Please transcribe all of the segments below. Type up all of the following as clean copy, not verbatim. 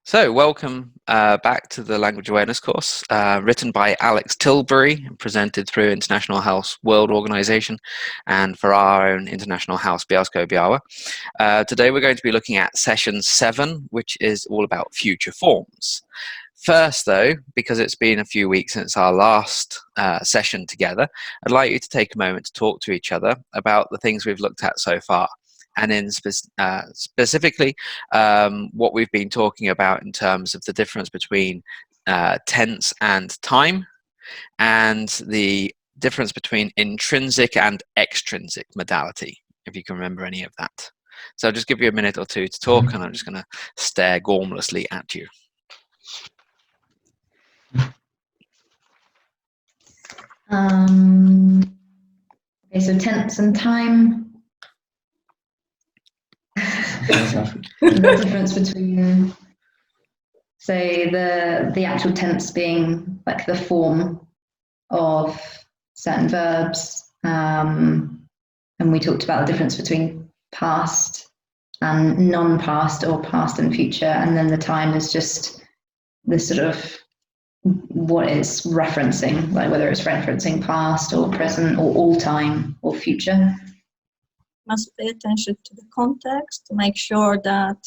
So, welcome back to the Language Awareness course, written by Alex Tilbury, presented through International House World Organization, and for our own International House Bielsko-Biala. Today we're going to be looking at session 7, which is all about future forms. First, though, because it's been a few weeks since our last session together, I'd like you to take a moment to talk to each other about the things we've looked at so far. And in specifically, what we've been talking about in terms of the difference between tense and time, and the difference between intrinsic and extrinsic modality, if you can remember any of that. So I'll just give you a minute or two to talk, and I'm just going to stare gormlessly at you. Okay, so tense and time. The difference between, say, the actual tense being like the form of certain verbs, and we talked about the difference between past and non-past, or past and future, and then the time is just the sort of what it's referencing, like whether it's referencing past or present or all time or future. Must pay attention to the context to make sure that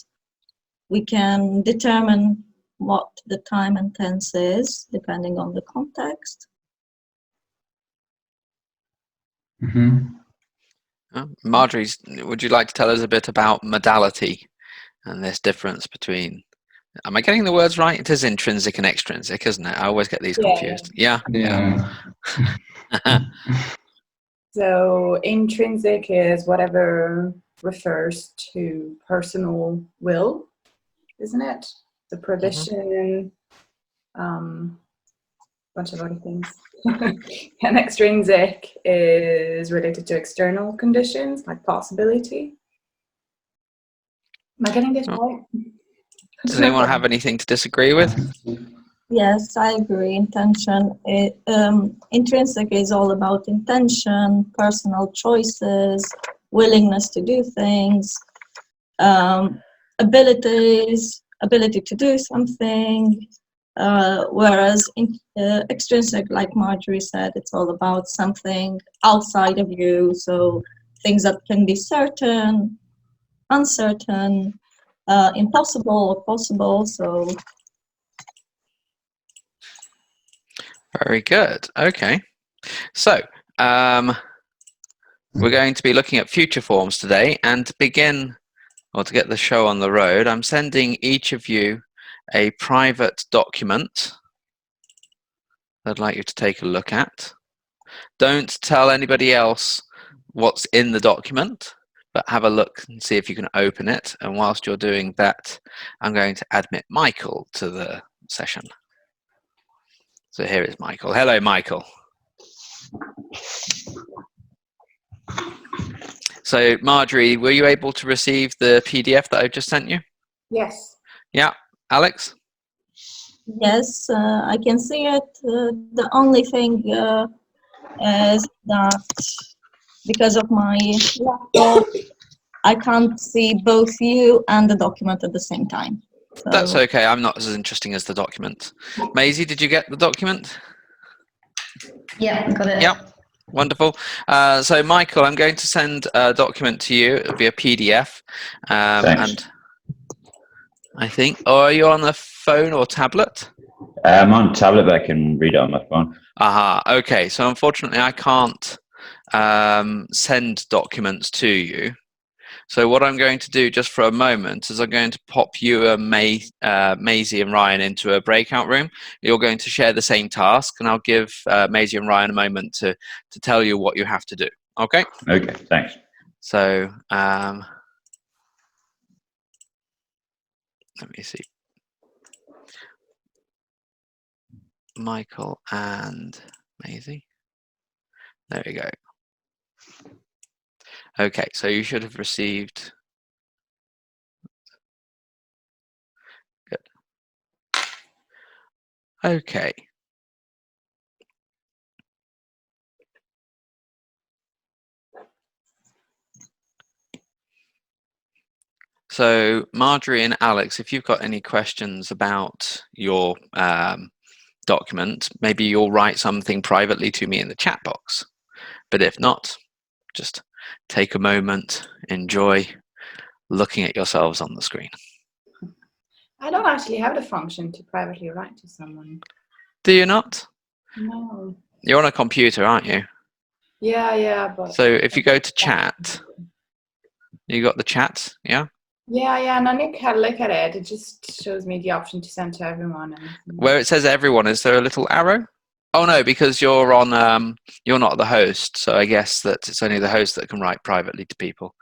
we can determine what the time and tense is, depending on the context. Marjorie, would you like to tell us a bit about modality and this difference between, am I getting the words right? It is intrinsic and extrinsic, isn't it? I always get these confused. Yeah. So intrinsic is whatever refers to personal will, isn't it? The provision, bunch of other things. And extrinsic is related to external conditions, like possibility. Am I getting this right? Does anyone have anything to disagree with? Yes, I agree. Intention. Intrinsic is all about intention, personal choices, willingness to do things, ability to do something. Whereas extrinsic, like Marjorie said, it's all about something outside of you. So things that can be certain, uncertain, impossible, or possible. So. Very good. Okay. So, we're going to be looking at future forms today, and to begin, or to get the show on the road, I'm sending each of you a private document that I'd like you to take a look at. Don't tell anybody else what's in the document, but have a look and see if you can open it. And whilst you're doing that, I'm going to admit Michael to the session. So here is Michael. Hello, Michael. So, Marjorie, were you able to receive the PDF that I've just sent you? Yes. Yeah. Alex? Yes, I can see it. The only thing is that because of my laptop, I can't see both you and the document at the same time. So. That's okay. I'm not as interesting as the document. Maisie, did you get the document? Yeah, got it. Yep. Wonderful. So, Michael, I'm going to send a document to you via PDF. And I think, or are you on the phone or tablet? I'm on tablet, but I can read it on my phone. Aha. Okay. So, unfortunately, I can't send documents to you. So what I'm going to do just for a moment is I'm going to pop you and Maisie and Ryan into a breakout room. You're going to share the same task, and I'll give Maisie and Ryan a moment to tell you what you have to do. Okay? Okay, thanks. So let me see. Michael and Maisie. There we go. Okay, so you should have received. Good. Okay. So Marjorie and Alex, if you've got any questions about your document, maybe you'll write something privately to me in the chat box. But if not, just take a moment, enjoy looking at yourselves on the screen. I don't actually have the function to privately write to someone. Do you not? No. You're on a computer, aren't you? Yeah, but... So if you go to chat, you got the chat, yeah? Yeah, and I look at it. It just shows me the option to send to everyone. And Where it says everyone, is there a little arrow? Oh no, because you're on. You're not the host, so I guess that it's only the host that can write privately to people.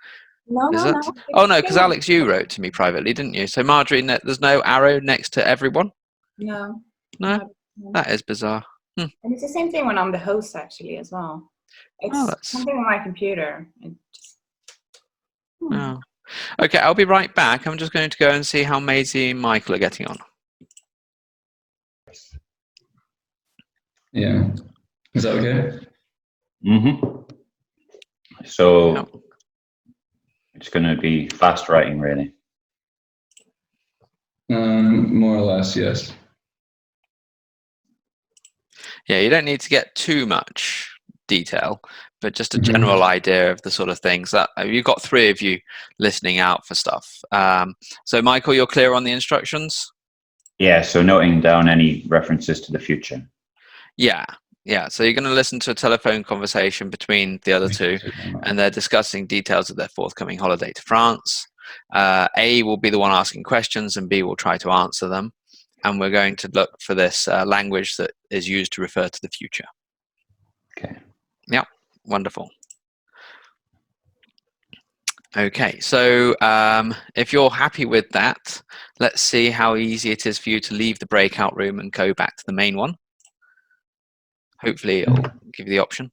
No, Is no, it? no. Oh no, because Alex, you wrote to me privately, didn't you? So Marjorie, there's no arrow next to everyone. No. No, that is bizarre. And it's the same thing when I'm the host, actually, as well. It's that's- something on my computer. It just... Oh. Okay, I'll be right back. I'm just going to go and see how Maisie and Michael are getting on. Yeah. Is that okay? Mm-hmm. So Yep. it's going to be fast writing, really. More or less, yes. Yeah, you don't need to get too much detail, but just a general idea of the sort of things that you've got 3 of you listening out for stuff. So Michael, you're clear on the instructions? Yeah, so noting down any references to the future. Yeah. So you're going to listen to a telephone conversation between the other 2, and they're discussing details of their forthcoming holiday to France. A will be the one asking questions, and B will try to answer them. And we're going to look for this language that is used to refer to the future. Okay. Yeah, wonderful. Okay, so if you're happy with that, let's see how easy it is for you to leave the breakout room and go back to the main one. Hopefully it'll give you the option.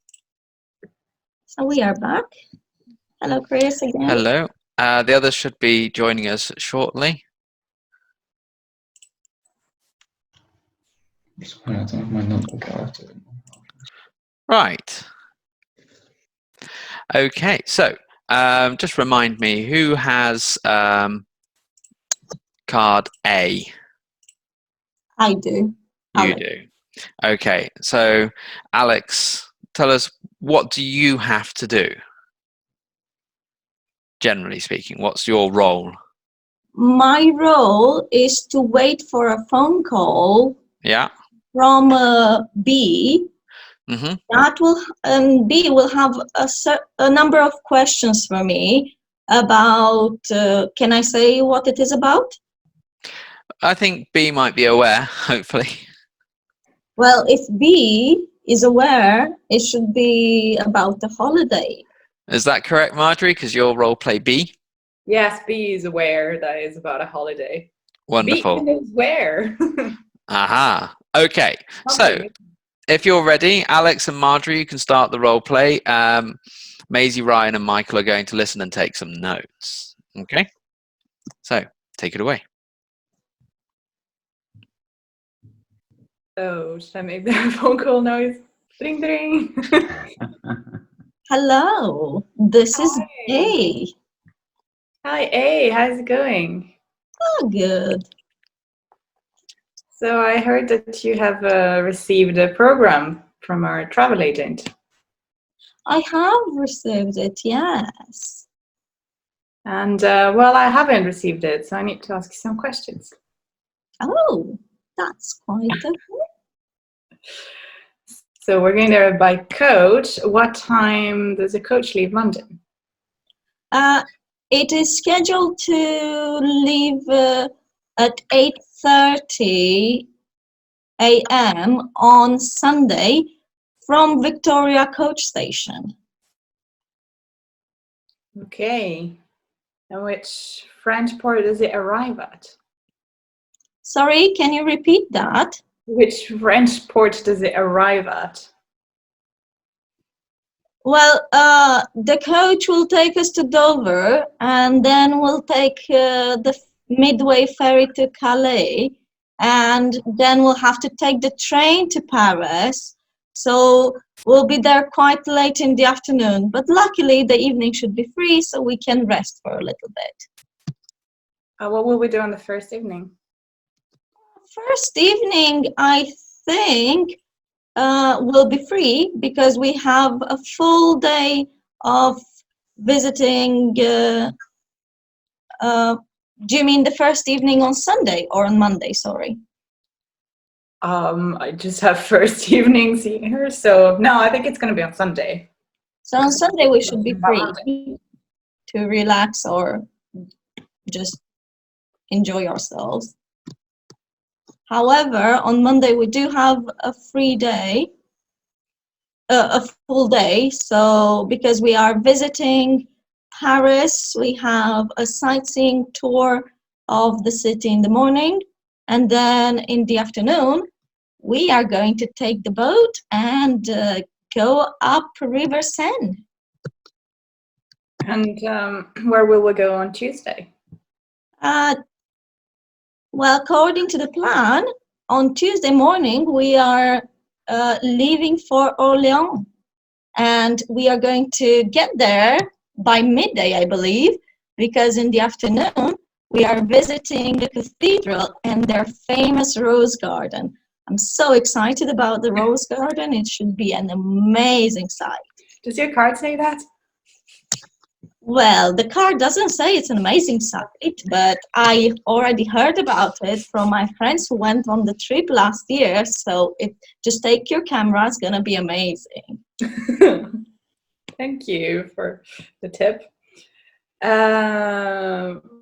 So we are back. Hello, Chris, again. Hello. The others should be joining us shortly. I don't have my notebook out. Right. Okay, so just remind me, who has card A? I do. You Alex. do. Okay, so Alex, tell us, what do you have to do? Generally speaking, what's your role? My role is to wait for a phone call Yeah. from B. Mm-hmm. That will, and B will have a number of questions for me about. Can I say what it is about? I think B might be aware, hopefully. Well, if B is aware, it should be about the holiday. Is that correct, Marjorie? Because your role play B? Yes, B is aware that it's about a holiday. Wonderful. B knows where. Aha. Okay. So if you're ready, Alex and Marjorie, you can start the role play. Maisie, Ryan, and Michael are going to listen and take some notes. Okay. So take it away. Oh, should I make that phone call noise? Ding, ding. Hello, this is A. Hi, A. How's it going? Oh, good. So I heard that you have received a program from our travel agent. I have received it, yes. And well, I haven't received it, so I need to ask you some questions. Oh, that's quite okay. So we're going there by coach. What time does the coach leave London? It is scheduled to leave at 8:30 a.m. on Sunday from Victoria Coach Station. Okay. And which French port does it arrive at? Sorry, can you repeat that? Which French port does it arrive at? Well, the coach will take us to Dover, and then we'll take the Midway ferry to Calais, and then we'll have to take the train to Paris. So we'll be there quite late in the afternoon, but luckily the evening should be free, so we can rest for a little bit. What will we do on the first evening? First evening, I think, will be free because we have a full day of visiting. Do you mean the first evening on Sunday or on Monday? Sorry. I just have first evenings here, so no, I think it's going to be on Sunday. So on Sunday we should be About free Monday. to relax or just enjoy ourselves. However, on Monday we do have a free day, a full day. So because we are visiting Paris, we have a sightseeing tour of the city in the morning, and then in the afternoon we are going to take the boat and go up River Seine. And where will we go on Tuesday? Well, according to the plan, on Tuesday morning we are leaving for Orléans, and we are going to get there by midday, I believe, because in the afternoon we are visiting the cathedral and their famous rose garden. I'm so excited about the rose garden. It should be an amazing sight. Does your card say that? Well, the card doesn't say it's an amazing sight, but I already heard about it from my friends who went on the trip last year. So just take your camera, it's gonna be amazing. Thank you for the tip.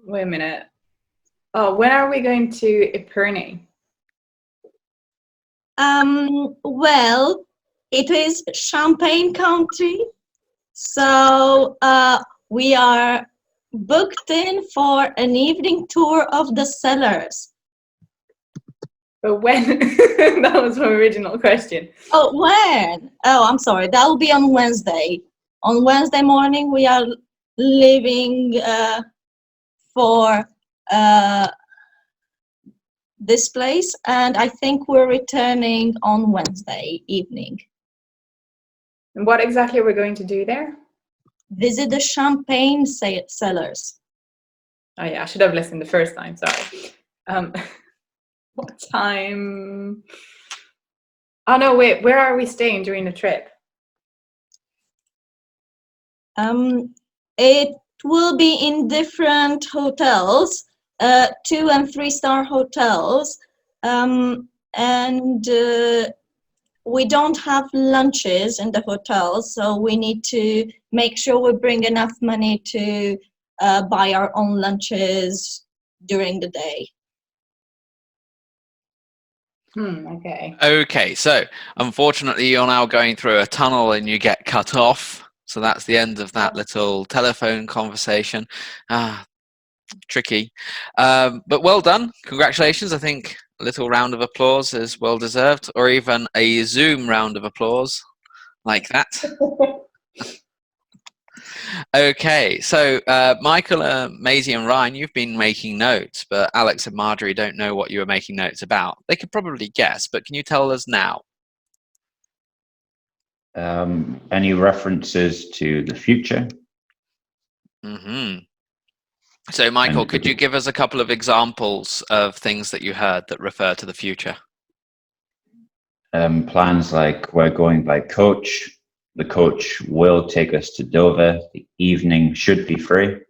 Wait a minute. Oh, when are we going to Epernay? Well, it is Champagne Country, so we are booked in for an evening tour of the cellars. But when? That was my original question. Oh, when? Oh, I'm sorry. That will be on Wednesday. On Wednesday morning, we are leaving for this place, and I think we're returning on Wednesday evening. And what exactly are we going to do there? Visit the champagne cellars. Oh yeah, I should have listened the first time, sorry. What time? Oh no, wait, where are we staying during the trip? It will be in different hotels, 2- and 3-star hotels, and we don't have lunches in the hotels, so we need to make sure we bring enough money to buy our own lunches during the day. Okay. Okay, so unfortunately you're now going through a tunnel and you get cut off. So that's the end of that little telephone conversation. Tricky. But well done. Congratulations. I think a little round of applause is well deserved, or even a Zoom round of applause like that. Okay, so Michael, Maisie and Ryan, you've been making notes, but Alex and Marjorie don't know what you were making notes about. They could probably guess, but can you tell us now? Any references to the future? So Michael, could you give us a couple of examples of things that you heard that refer to the future? Plans like we're going by coach. The coach will take us to Dover. The evening should be free.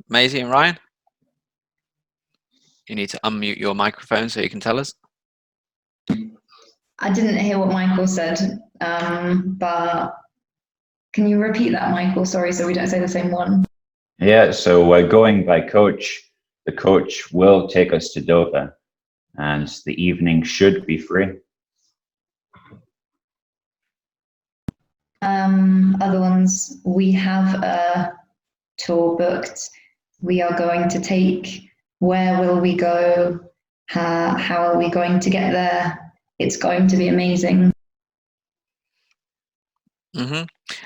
Maisie and Ryan? You need to unmute your microphone so you can tell us. I didn't hear what Michael said, but can you repeat that, Michael? Sorry, so we don't say the same one. Yeah, so we're going by coach. The coach will take us to Dover, and the evening should be free. Other ones, we have a tour booked. We are going to take, where will we go? How are we going to get there? It's going to be amazing.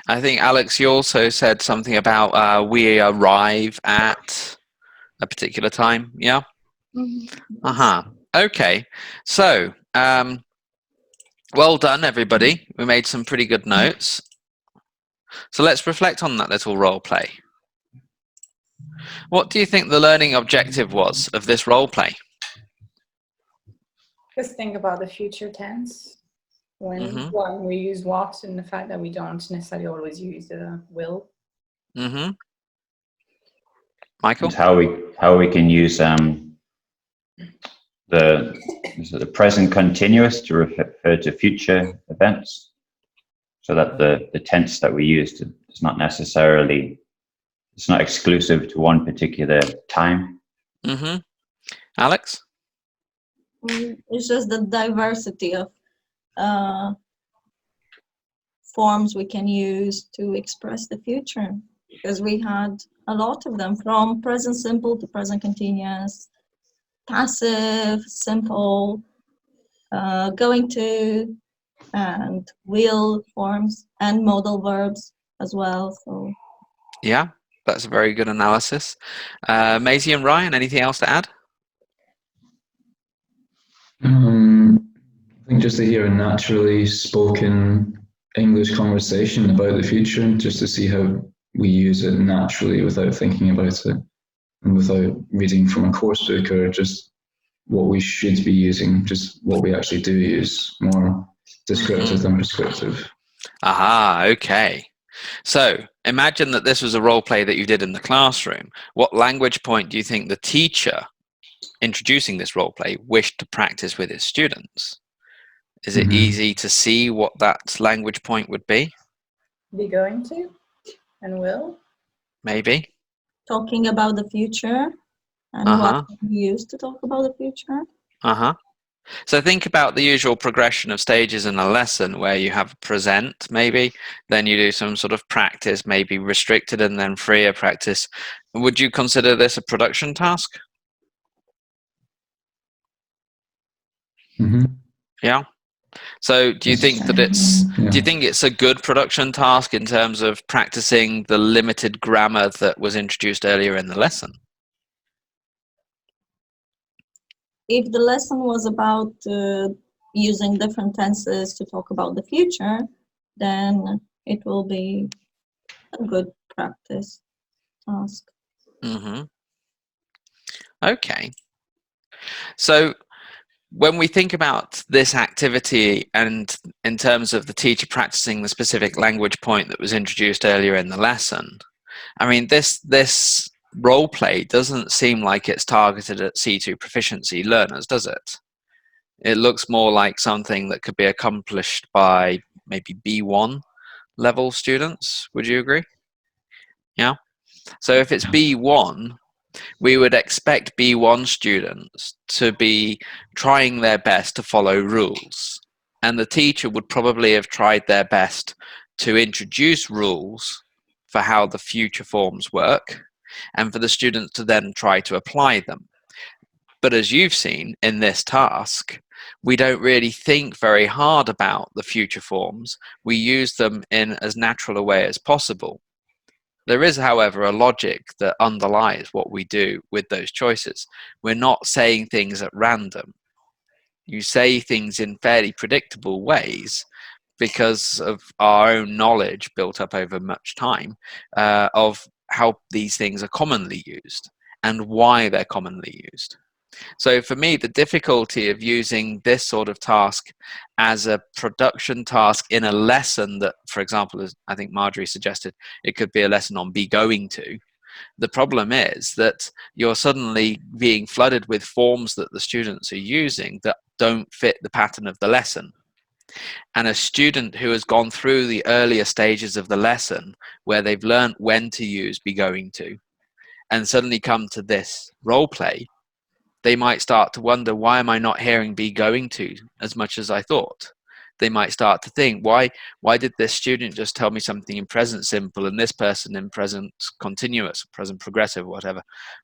I think, Alex, you also said something about we arrive at a particular time, yeah? Okay, so well done, everybody. We made some pretty good notes. So let's reflect on that little role play. What do you think the learning objective was of this role play? Just think about the future tense. When we use what, and the fact that we don't necessarily always use the will. Michael? And how we can use the present continuous to refer to future events, so that the tense that we use is not necessarily, it's not exclusive to one particular time. Alex? It's just the diversity of forms we can use to express the future, because we had a lot of them, from present simple to present continuous, passive, simple, going to, and will forms, and modal verbs as well. So Yeah, that's a very good analysis. Maisie and Ryan, anything else to add? I think just to hear a naturally spoken English conversation about the future, just to see how we use it naturally without thinking about it and without reading from a course book or just what we should be using, just what we actually do use, more descriptive than prescriptive. Aha, okay. So imagine that this was a role play that you did in the classroom. What language point do you think the teacher introducing this role play wished to practice with his students? Is it easy to see what that language point would be? Be going to and will. Maybe. talking about the future and what we use to talk about the future. So think about the usual progression of stages in a lesson, where you have present, maybe, then you do some sort of practice, maybe restricted and then freer practice. Would you consider this a production task? Yeah. So do you think that do you think it's a good production task in terms of practicing the limited grammar that was introduced earlier in the lesson? If the lesson was about using different tenses to talk about the future, then it will be a good practice task. Okay. So when we think about this activity and in terms of the teacher practicing the specific language point that was introduced earlier in the lesson, I mean, this role play doesn't seem like it's targeted at C2 proficiency learners, does it? It looks more like something that could be accomplished by maybe B1 level students. Would you agree? Yeah. So if it's B1, we would expect B1 students to be trying their best to follow rules. And the teacher would probably have tried their best to introduce rules for how the future forms work, and for the students to then try to apply them. But as you've seen in this task, we don't really think very hard about the future forms. We use them in as natural a way as possible. There is, however, a logic that underlies what we do with those choices. We're not saying things at random. You say things in fairly predictable ways because of our own knowledge built up over much time of how these things are commonly used and why they're commonly used. So for me, the difficulty of using this sort of task as a production task in a lesson that, for example, as I think Marjorie suggested, it could be a lesson on be going to. The problem is that you're suddenly being flooded with forms that the students are using that don't fit the pattern of the lesson. And a student who has gone through the earlier stages of the lesson where they've learned when to use be going to and suddenly come to this role play, they might start to wonder, why am I not hearing be going to as much as I thought? They might start to think, why did this student just tell me something in present simple and this person in present continuous, present progressive, whatever?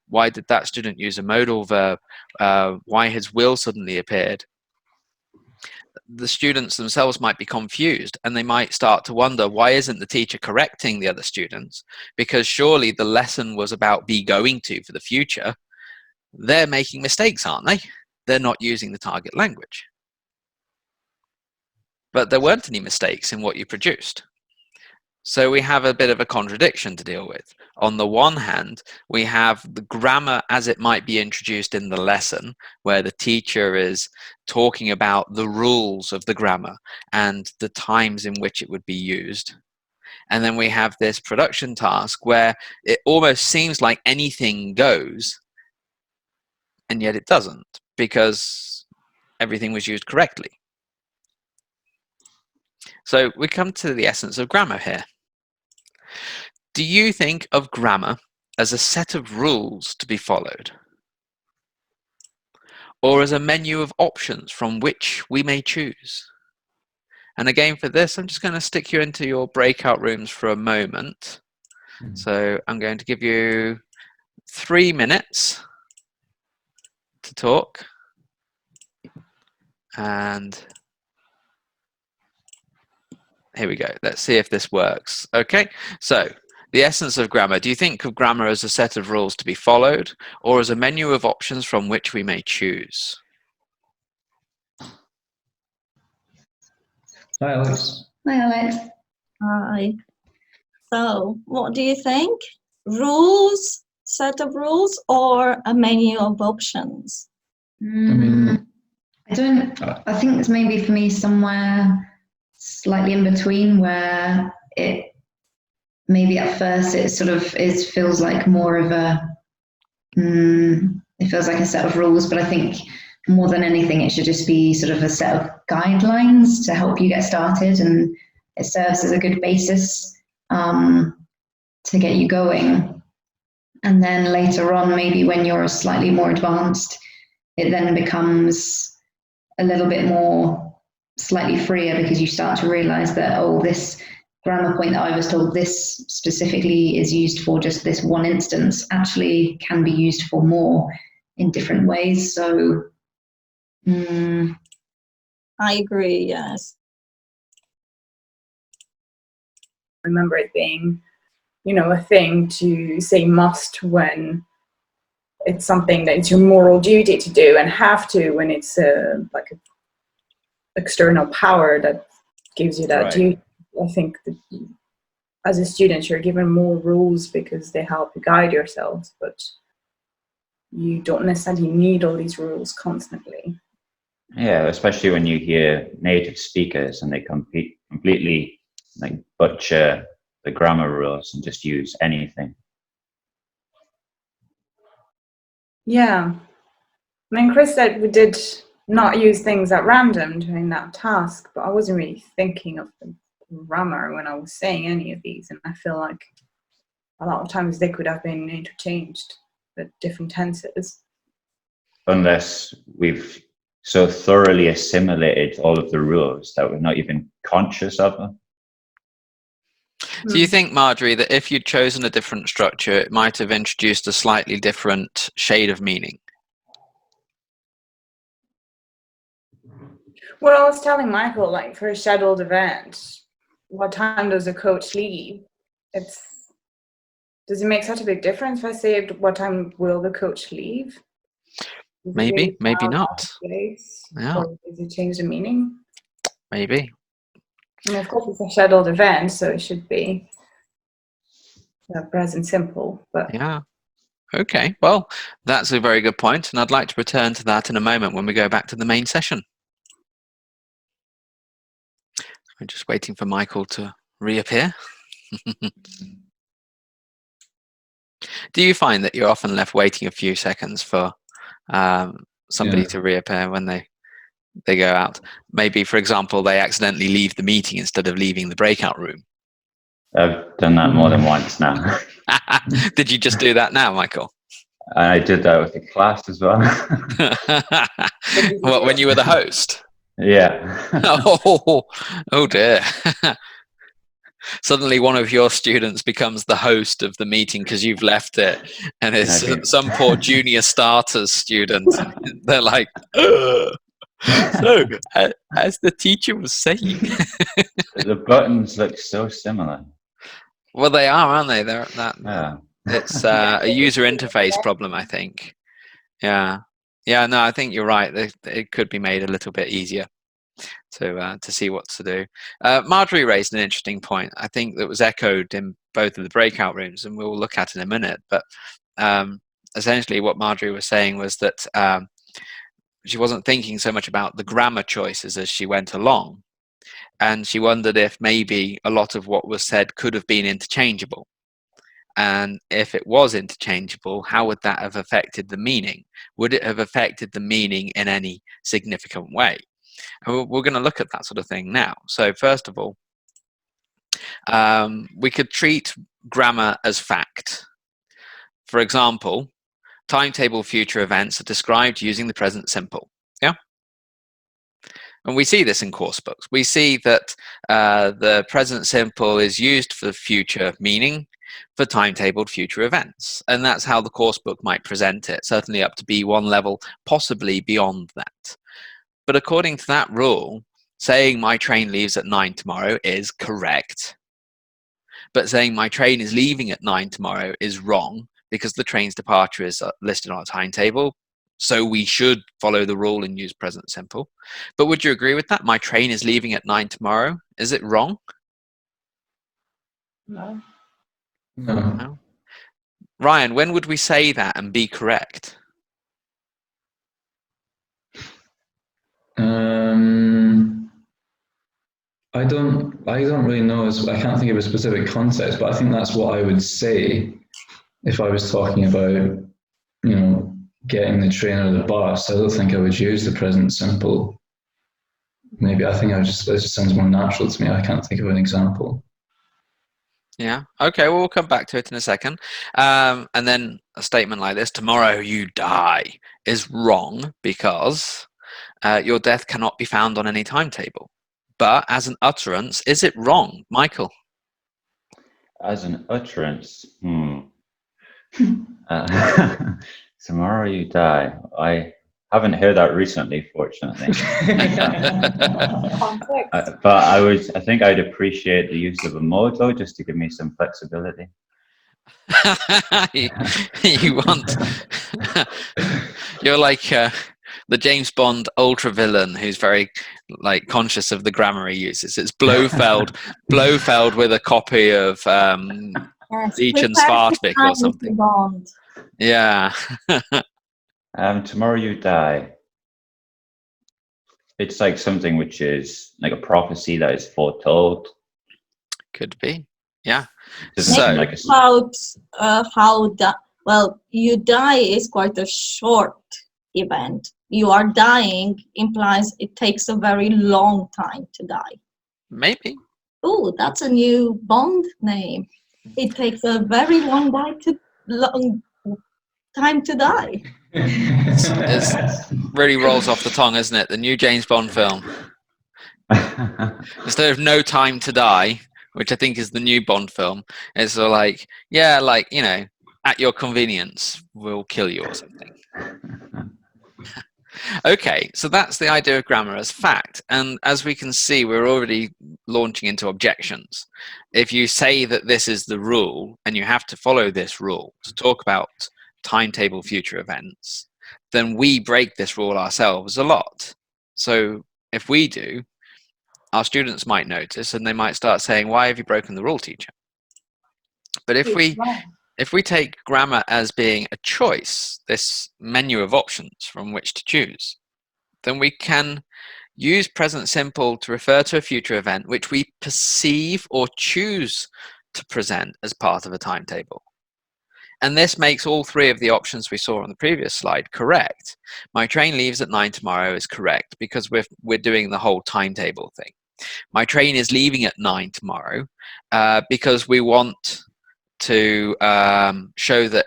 Why did that student use a modal verb? Why has will suddenly appeared? The students themselves might be confused, and they might start to wonder, why isn't the teacher correcting the other students? Because surely the lesson was about be going to for the future. They're making mistakes, aren't they? They're not using the target language. But there weren't any mistakes in what you produced. So we have a bit of a contradiction to deal with. On the one hand, we have the grammar as it might be introduced in the lesson, where the teacher is talking about the rules of the grammar and the times in which it would be used. And then we have this production task where it almost seems like anything goes, and yet it doesn't, because everything was used correctly. So we come to the essence of grammar here. Do you think of grammar as a set of rules to be followed, or as a menu of options from which we may choose? And again, for this, I'm just going to stick you into your breakout rooms for a moment. So I'm going to give you 3 minutes to talk. And here we go. Let's see if this works. Okay, so the essence of grammar. Do you think of grammar as a set of rules to be followed, or as a menu of options from which we may choose? Hi, Alex. Hi, Alex. Hi. So, what do you think? Rules, set of rules, or a menu of options? mean- I think it's maybe for me somewhere slightly in between, where it maybe at first it sort of feels like more of it feels like a set of rules, but I think more than anything it should just be sort of a set of guidelines to help you get started, and it serves as a good basis to get you going. And then later on, maybe when you're slightly more advanced, it then becomes a little bit more slightly freer, because you start to realize that, oh, this grammar point that I was told this specifically is used for just this one instance actually can be used for more in different ways. So I agree, yes. I remember it being, a thing to say must when it's something that it's your moral duty to do, and have to when it's like an external power that gives you that Right. duty. I think that as a student, you're given more rules because they help you guide yourselves, but you don't necessarily need all these rules constantly. Yeah, especially when you hear native speakers and they completely like butcher the grammar rules and just use anything. Yeah. I mean, Chris said we did not use things at random during that task, but I wasn't really thinking of the grammar when I was saying any of these, and I feel like a lot of times they could have been interchanged with different tenses. Unless we've so thoroughly assimilated all of the rules that we're not even conscious of them. Do you think, Marjorie, that if you'd chosen a different structure, it might have introduced a slightly different shade of meaning? Well, I was telling Michael, like for a scheduled event, what time does the coach leave? Does it make such a big difference if I say what time will the coach leave? Maybe, maybe not. Yeah. Or does it change the meaning? Maybe. I mean, of course, it's a scheduled event, so it should be present simple. But Yeah. Okay. Well, that's a very good point, and I'd like to return to that in a moment when we go back to the main session. I'm just waiting for Michael to reappear. Do you find that you're often left waiting a few seconds for somebody Yeah. to reappear when they go out? Maybe, for example, they accidentally leave the meeting instead of leaving the breakout room. I've done that more than once now. Did you just do that now, Michael? I did that with the class as well. What, when you were the host? Yeah. Oh dear. Suddenly one of your students becomes the host of the meeting because you've left it, and it's some poor junior starters student. They're like, ugh. So, as the teacher was saying. The buttons look so similar. Well, they are, aren't they? They're that. Yeah. It's a user interface problem, I think. Yeah. Yeah, no, I think you're right. It could be made a little bit easier. to see what to do. Marjorie raised an interesting point. I think that was echoed in both of the breakout rooms, and we'll look at in a minute. But essentially, what Marjorie was saying was that she wasn't thinking so much about the grammar choices as she went along, and she wondered if maybe a lot of what was said could have been interchangeable. And if it was interchangeable, how would that have affected the meaning? Would it have affected the meaning in any significant way? And we're going to look at that sort of thing now. So first of all, we could treat grammar as fact. For example, timetable future events are described using the present simple. Yeah? And we see this in course books. We see that the present simple is used for future meaning for timetabled future events. And that's how the course book might present it, certainly up to B1 level, possibly beyond that. But according to that rule, saying my train leaves at 9 tomorrow is correct. But saying my train is leaving at 9 tomorrow is wrong, because the train's departure is listed on a timetable. So we should follow the rule and use present simple. But would you agree with that? My train is leaving at 9 tomorrow. Is it wrong? No. No. Ryan, when would we say that and be correct? I don't really know. I can't think of a specific context, but I think that's what I would say if I was talking about, getting the train or the bus. I don't think I would use the present simple. Maybe I think it just sounds more natural to me. I can't think of an example. Yeah. Okay. Well, we'll come back to it in a second. And then a statement like this: "Tomorrow you die," is wrong because your death cannot be found on any timetable. But as an utterance, is it wrong, Michael? As an utterance, tomorrow you die. I haven't heard that recently, fortunately. But I think I'd appreciate the use of a modo just to give me some flexibility. You want? You're like the James Bond ultra villain who's very conscious of the grammar he uses. It's Blofeld with a copy of Leech and Svartvik or something. Bond. Yeah. Tomorrow you die. It's like something which is like a prophecy that is foretold. Could be. Yeah. So, about you die is quite a short event. You are dying implies it takes a very long time to die. Maybe. Oh, that's a new Bond name. It takes a very long time to die. It really rolls off the tongue, isn't it? The new James Bond film. Instead of No Time to Die, which I think is the new Bond film, it's sort of at your convenience, we'll kill you or something. Okay, so that's the idea of grammar as fact. And as we can see, we're already launching into objections. If you say that this is the rule and you have to follow this rule to talk about timetable future events, then we break this rule ourselves a lot. So if we do, our students might notice and they might start saying, "Why have you broken the rule, teacher?" But if we take grammar as being a choice, this menu of options from which to choose, then we can use present simple to refer to a future event which we perceive or choose to present as part of a timetable. And this makes all three of the options we saw on the previous slide correct. My train leaves at 9 tomorrow is correct because we're doing the whole timetable thing. My train is leaving at 9 tomorrow because we want to show that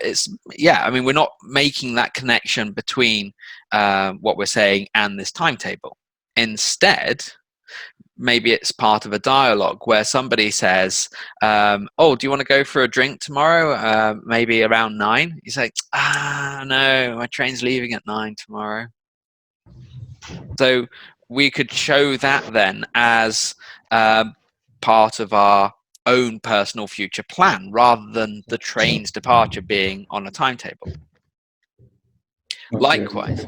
we're not making that connection between what we're saying and this timetable. Instead, maybe it's part of a dialogue where somebody says, "Oh, do you want to go for a drink tomorrow? Maybe around 9?" You say, "No, my train's leaving at 9 tomorrow." So we could show that then as part of our own personal future plan rather than the train's departure being on a timetable. Likewise.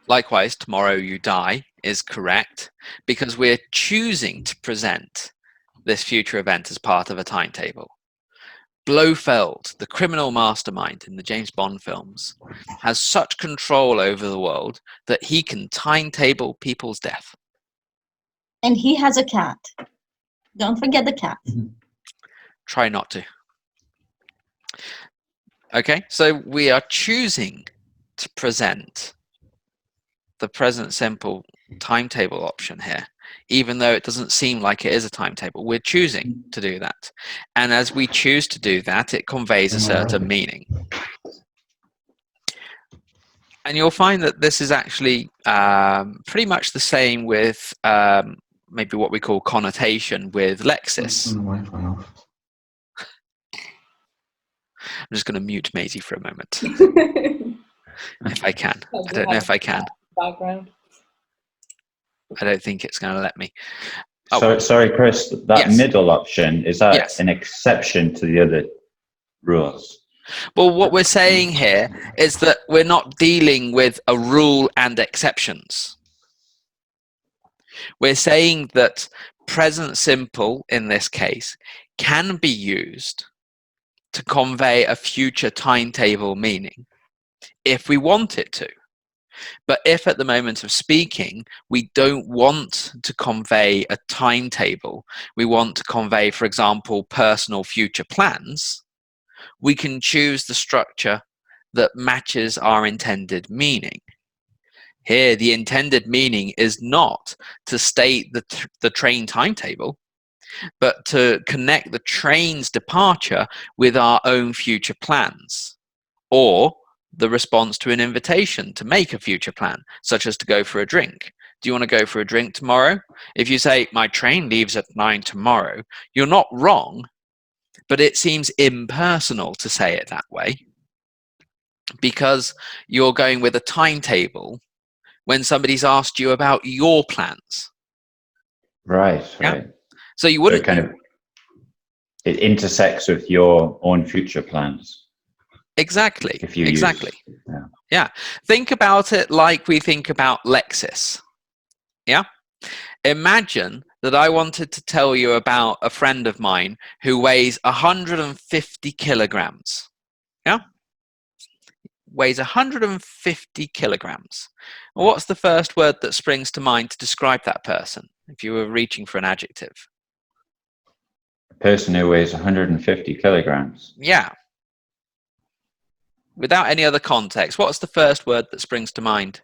Likewise, tomorrow you die is correct because we're choosing to present this future event as part of a timetable. Blofeld, the criminal mastermind in the James Bond films, has such control over the world that he can timetable people's death. And he has a cat. Don't forget the cat. Try not to. Okay, so we are choosing to present the present simple timetable option here, even though it doesn't seem like it is a timetable. We're choosing to do that. And as we choose to do that, it conveys a certain meaning. And you'll find that this is actually pretty much the same with maybe what we call connotation with lexis. I'm just going to mute Maisie for a moment, if I can. I don't know if I can. Background. I don't think it's going to let me. So, sorry, Chris, that Yes. middle option, is that Yes. an exception to the other rules? Well, what we're saying here is that we're not dealing with a rule and exceptions. We're saying that present simple, in this case, can be used to convey a future timetable meaning if we want it to. But if at the moment of speaking, we don't want to convey a timetable, we want to convey, for example, personal future plans, we can choose the structure that matches our intended meaning. Here, the intended meaning is not to state the train timetable, but to connect the train's departure with our own future plans, or the response to an invitation to make a future plan, such as to go for a drink. Do you want to go for a drink tomorrow? If you say, my train leaves at 9 tomorrow, you're not wrong, but it seems impersonal to say it that way because you're going with a timetable when somebody's asked you about your plans. Right, Yeah. right. So you So wouldn't... it intersects with your own future plans. Exactly. If you exactly. use, Yeah. Think about it like we think about Lexis. Yeah. Imagine that I wanted to tell you about a friend of mine who weighs 150 kilograms. Yeah. Weighs 150 kilograms. Well, what's the first word that springs to mind to describe that person if you were reaching for an adjective? a person who weighs 150 kilograms. Yeah. Without any other context, what's the first word that springs to mind?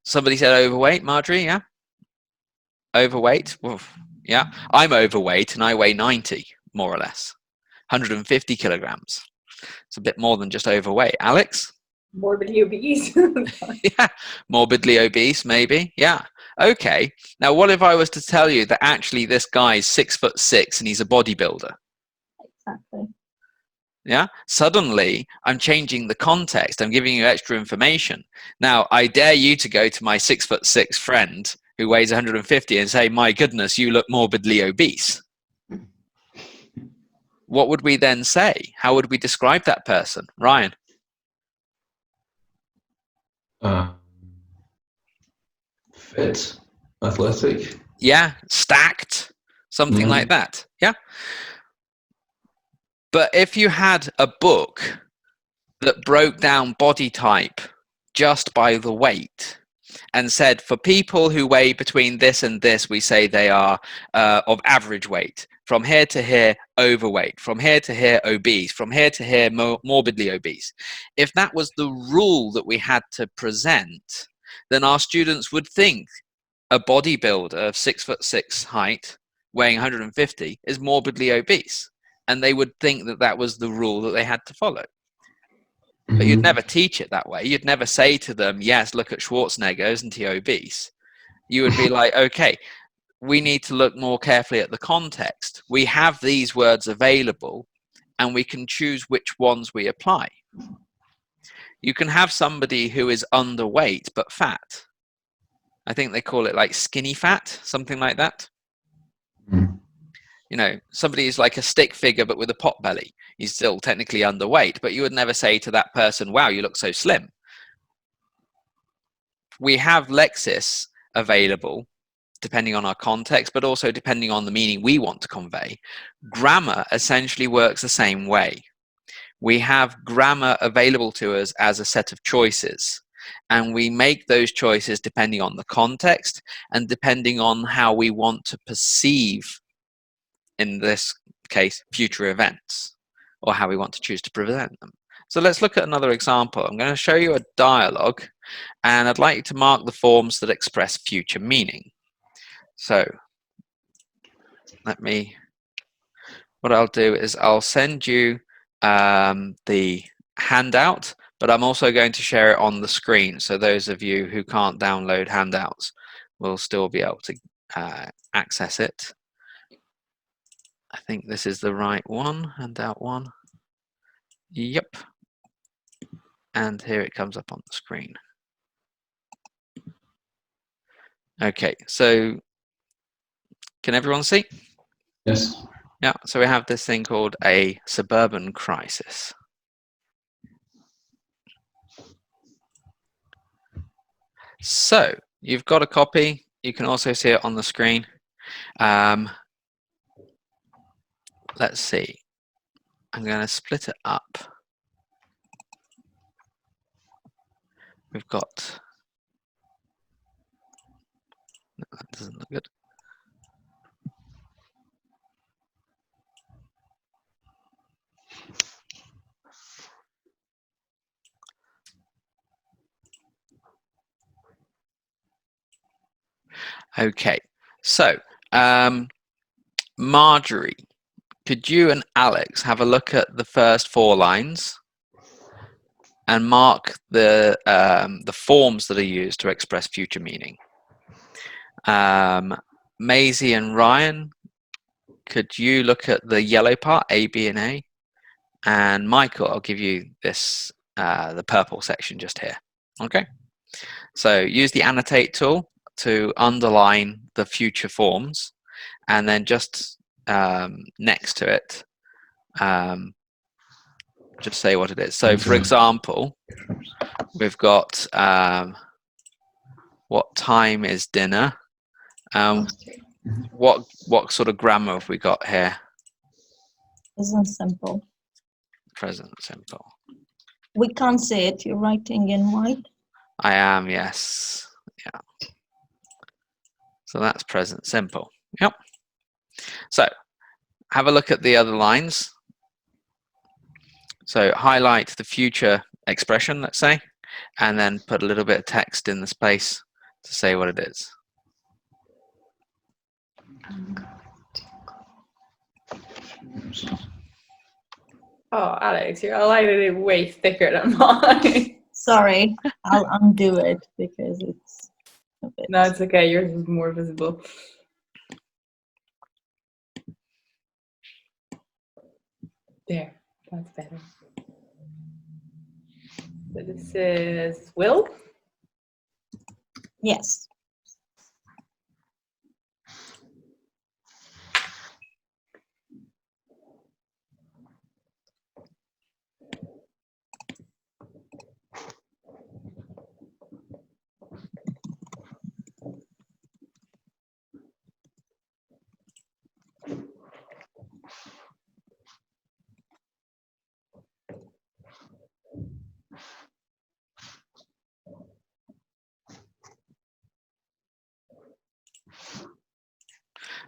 Somebody said overweight, Marjorie, yeah? Overweight? Oof. Yeah. I'm overweight and I weigh 90, more or less. 150 kilograms. It's a bit more than just overweight. Alex? Morbidly obese. Yeah. Morbidly obese, maybe. Yeah. Okay. Now, what if I was to tell you that actually this guy's 6'6" and he's a bodybuilder? Exactly. Yeah. Suddenly, I'm changing the context. I'm giving you extra information. Now, I dare you to go to my 6'6" friend who weighs 150 and say, my goodness, you look morbidly obese. What would we then say? How would we describe that person? Ryan? Fit, athletic. Yeah, stacked, something like that. Yeah. But if you had a book that broke down body type just by the weight and said, for people who weigh between this and this, we say they are of average weight. From here to here, overweight. From here to here, obese. From here to here, morbidly obese. If that was the rule that we had to present, then our students would think a bodybuilder of 6'6" height, weighing 150, is morbidly obese. And they would think that that was the rule that they had to follow. But you'd never teach it that way. You'd never say to them, yes, look at Schwarzenegger, isn't he obese? You would be like, okay, we need to look more carefully at the context. We have these words available and we can choose which ones we apply. You can have somebody who is underweight but fat. I think they call it like skinny fat, something like that. You know, somebody is like a stick figure but with a pot belly. He's still technically underweight, but you would never say to that person, wow, you look so slim. We have lexis available depending on our context, but also depending on the meaning we want to convey. Grammar essentially works the same way. We have grammar available to us as a set of choices, and we make those choices depending on the context and depending on how we want to perceive, in this case, future events, or how we want to choose to present them. So let's look at another example. I'm going to show you a dialogue, and I'd like you to mark the forms that express future meaning. So what I'll do is I'll send you the handout, but I'm also going to share it on the screen. So those of you who can't download handouts will still be able to access it. I think this is the right one, handout 1. Yep. And here it comes up on the screen. Okay, so can everyone see? Yes. Yeah, so we have this thing called a suburban crisis. So you've got a copy. You can also see it on the screen. Let's see. I'm going to split it up. We've got, no, that doesn't look good. Okay, so Marjorie, could you and Alex have a look at the first 4 lines and mark the forms that are used to express future meaning? Maisie and Ryan, could you look at the yellow part, A, B, and A? And Michael, I'll give you this, the purple section just here. Okay. So use the annotate tool to underline the future forms, and then just next to it, just say what it is. So for example, we've got what time is dinner? What sort of grammar have we got here? Present simple. Present simple. We can't see it. You're writing in white. I am, yes. Yeah. So that's present simple. Yep. So have a look at the other lines. So highlight the future expression, let's say, and then put a little bit of text in the space to say what it is. Oh, Alex, you're highlighted it way thicker than mine. Sorry, I'll undo it because it's a bit. No, it's okay. Yours is more visible. There, that's better. So this is Will. Yes.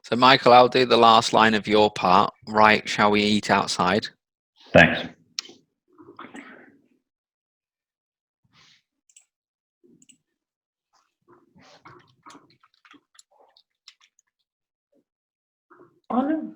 So Michael, I'll do the last line of your part. Right, shall we eat outside? Thanks. Oh no.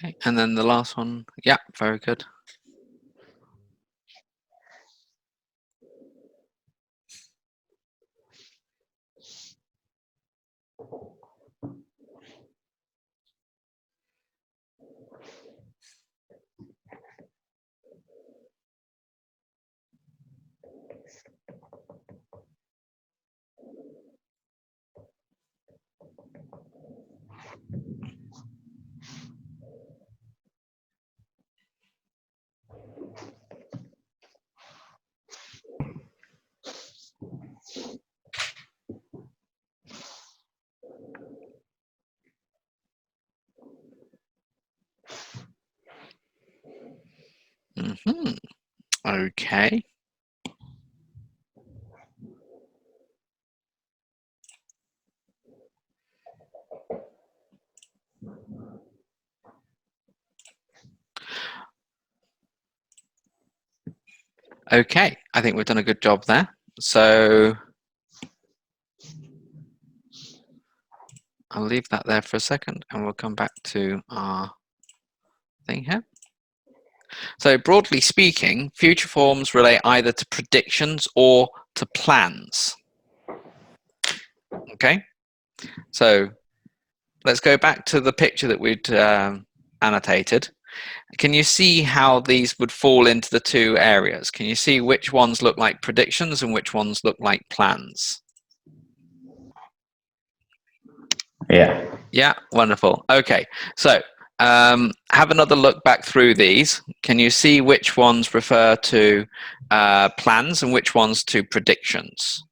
Okay, and then the last one. Yeah, very good. Mm-hmm. Okay. Okay, I think we've done a good job there. So I'll leave that there for a second and we'll come back to our thing here. So broadly speaking, future forms relate either to predictions or to plans. Okay, so let's go back to the picture that we'd annotated. Can you see how these would fall into the two areas? Can you see which ones look like predictions and which ones look like plans? Yeah. Yeah, wonderful. Okay, so have another look back through these. Can you see which ones refer to plans and which ones to predictions?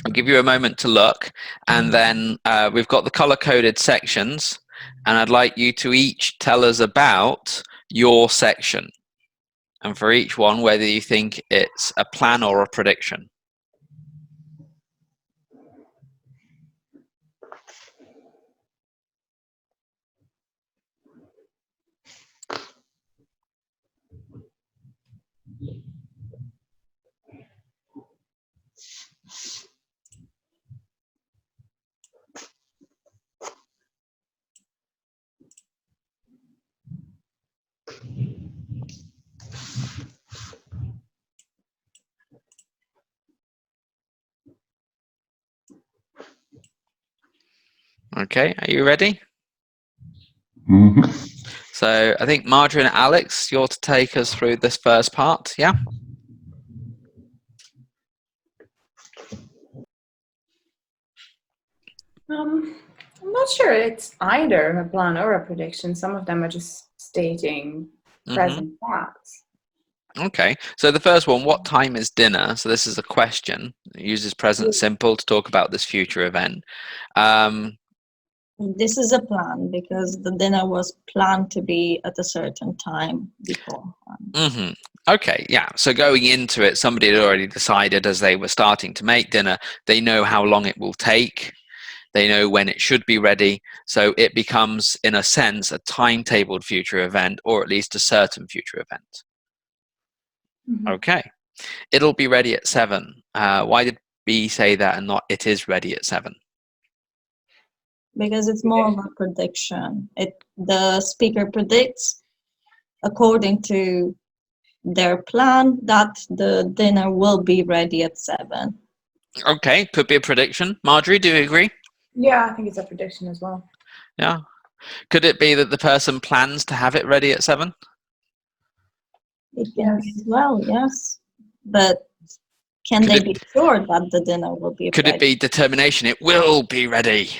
I'll give you a moment to look, and then we've got the color-coded sections, and I'd like you to each tell us about your section, and for each one, whether you think it's a plan or a prediction. Okay, are you ready? Mm-hmm. So I think Marjorie and Alex, you're to take us through this first part, yeah? I'm not sure it's either a plan or a prediction. Some of them are just stating present facts. Okay, so the first one, what time is dinner? So this is a question. It uses present simple to talk about this future event. This is a plan because the dinner was planned to be at a certain time before. Okay, yeah. So going into it, somebody had already decided as they were starting to make dinner, they know how long it will take. They know when it should be ready. So it becomes, in a sense, a timetabled future event, or at least a certain future event. Okay. It'll be ready at 7. Why did B say that and not it is ready at 7? Because it's more of a prediction. The speaker predicts, according to their plan, that the dinner will be ready at 7. Okay, could be a prediction. Marjorie, do you agree? Yeah, I think it's a prediction as well. Yeah. Could it be that the person plans to have it ready at 7? It can be as well, yes. But can they be sure that the dinner will be Could ready? it be determination? It will be ready.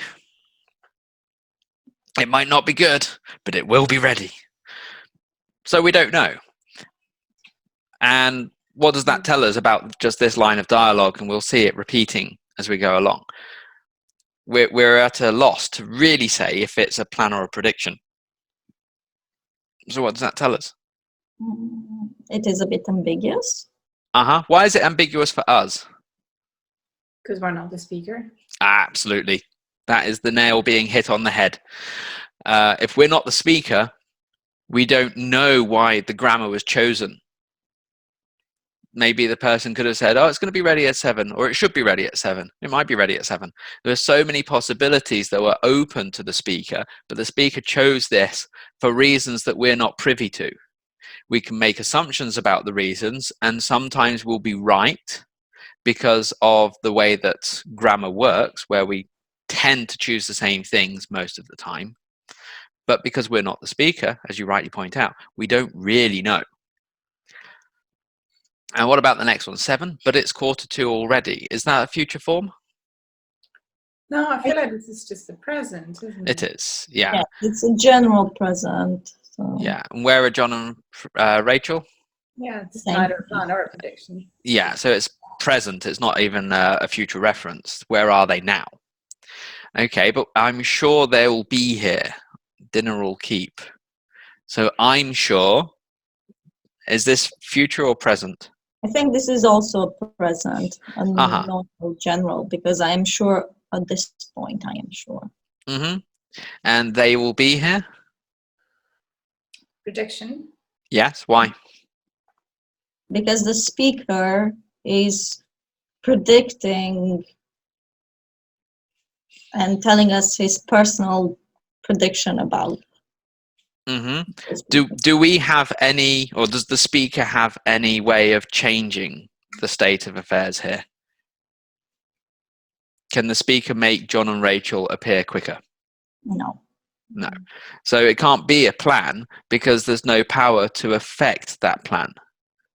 It might not be good, but it will be ready. So we don't know. And what does that tell us about just this line of dialogue? And we'll see it repeating as we go along. We're at a loss to really say if it's a plan or a prediction. So what does that tell us? It is a bit ambiguous. Why is it ambiguous for us? Because we're not the speaker. Absolutely. That is the nail being hit on the head. If we're not the speaker, we don't know why the grammar was chosen. maybe the person could have said, oh, it's going to be ready at 7, or it should be ready at 7. It might be ready at 7. There are so many possibilities that were open to the speaker, but the speaker chose this for reasons that we're not privy to. We can make assumptions about the reasons, and sometimes we'll be right because of the way that grammar works, where we tend to choose the same things most of the time. But because we're not the speaker, as you rightly point out, we don't really know. And what about the next one? 7, but it's 1:45 already. Is that a future form? No, I feel like this is just the present, isn't it? It is, yeah. Yeah, it's a general present. So. Yeah. And where are John and Rachel? Yeah, it's Same. neither a plan or a prediction. Yeah, so it's present. It's not even a future reference. Where are they now? Okay, but I'm sure they will be here. Dinner will keep. So I'm sure. Is this future or present? I think this is also present and Uh-huh. not so general, because I am sure at this point, I am sure. Mm-hmm. And they will be here? Prediction. Yes. Why? Because the speaker is predicting and telling us his personal prediction about. Mm-hmm. this Do we have any, or does the speaker have any way of changing the state of affairs here? Can the speaker make John and Rachel appear quicker? No. No. So it can't be a plan because there's no power to affect that plan.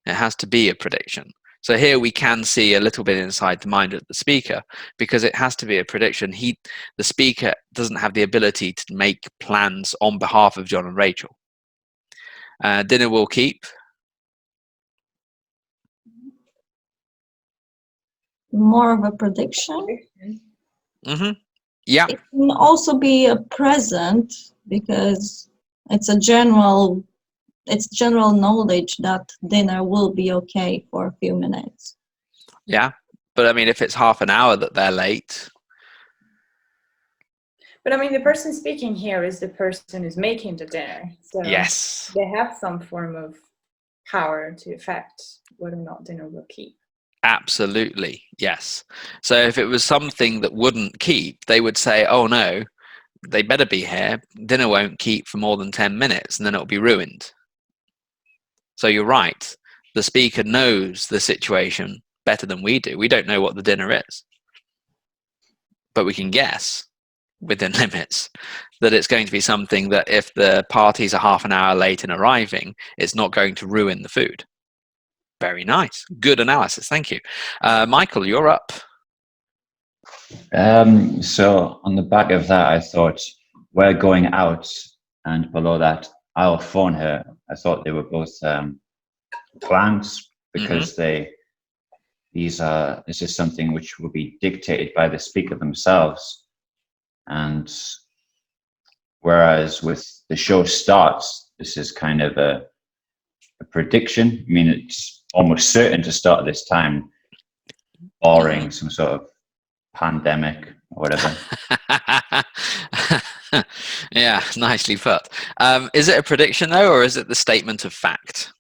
It has to be a prediction. So here we can see a little bit inside the mind of the speaker because it has to be a prediction. The speaker doesn't have the ability to make plans on behalf of John and Rachel. Dinner will keep. More of a prediction. Mm-hmm. Yeah. It can also be a present because it's general knowledge that dinner will be okay for a few minutes. Yeah. But I mean, if it's half an hour that they're late. But I mean, the person speaking here is the person who's making the dinner. So Yes. they have some form of power to affect whether or not dinner will keep. Absolutely. Yes. So if it was something that wouldn't keep, they would say, oh no, they better be here. Dinner won't keep for more than 10 minutes and then it'll be ruined. So you're right. The speaker knows the situation better than we do. We don't know what the dinner is, but we can guess within limits that it's going to be something that if the parties are half an hour late in arriving, it's not going to ruin the food. Very nice. Good analysis. Thank you. Michael, you're up. So on the back of that, I thought we're going out, and below that, I'll phone her. I thought they were both plans because this is something which will be dictated by the speaker themselves. And whereas with the show starts, this is kind of a prediction. I mean, it's almost certain to start at this time, barring some sort of pandemic or whatever. Yeah, nicely put. Is it a prediction though, or is it the statement of fact?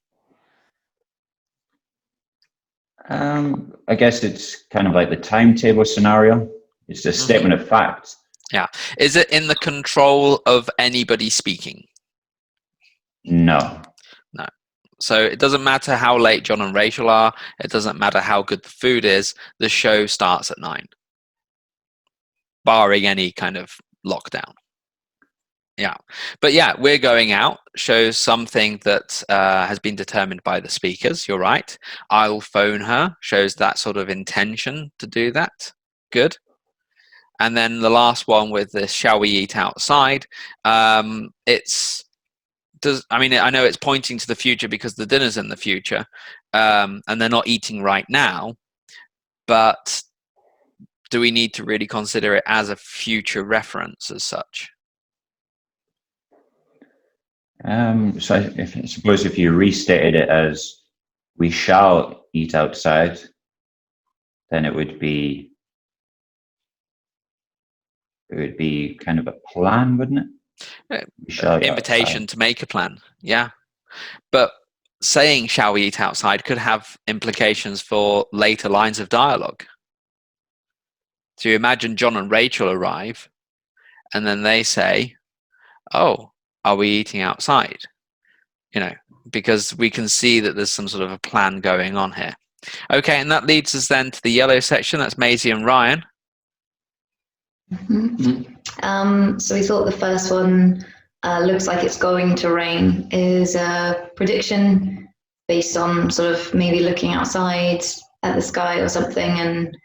I guess it's kind of like the timetable scenario. It's a statement of fact. Yeah. Is it in the control of anybody speaking? No. No. So it doesn't matter how late John and Rachel are. It doesn't matter how good the food is. The show starts at 9, barring any kind of lockdown. Yeah. But yeah, we're going out shows something that has been determined by the speakers. You're right. I'll phone her shows that sort of intention to do that. Good. And then the last one with the shall we eat outside? I know it's pointing to the future because the dinner's in the future, and they're not eating right now. But do we need to really consider it as a future reference as such? So I suppose if you restated it as we shall eat outside, then it would be kind of a plan, wouldn't it? We shall eat Invitation outside. to make a plan. Yeah. But saying "shall we eat outside" could have implications for later lines of dialogue. So you imagine John and Rachel arrive, and then they say, "Oh, are we eating outside?" You know, because we can see that there's some sort of a plan going on here. Okay, and that leads us then to the yellow section. That's Maisie and Ryan. So we thought the first one looks like it's going to rain is a prediction based on sort of maybe looking outside at the sky or something and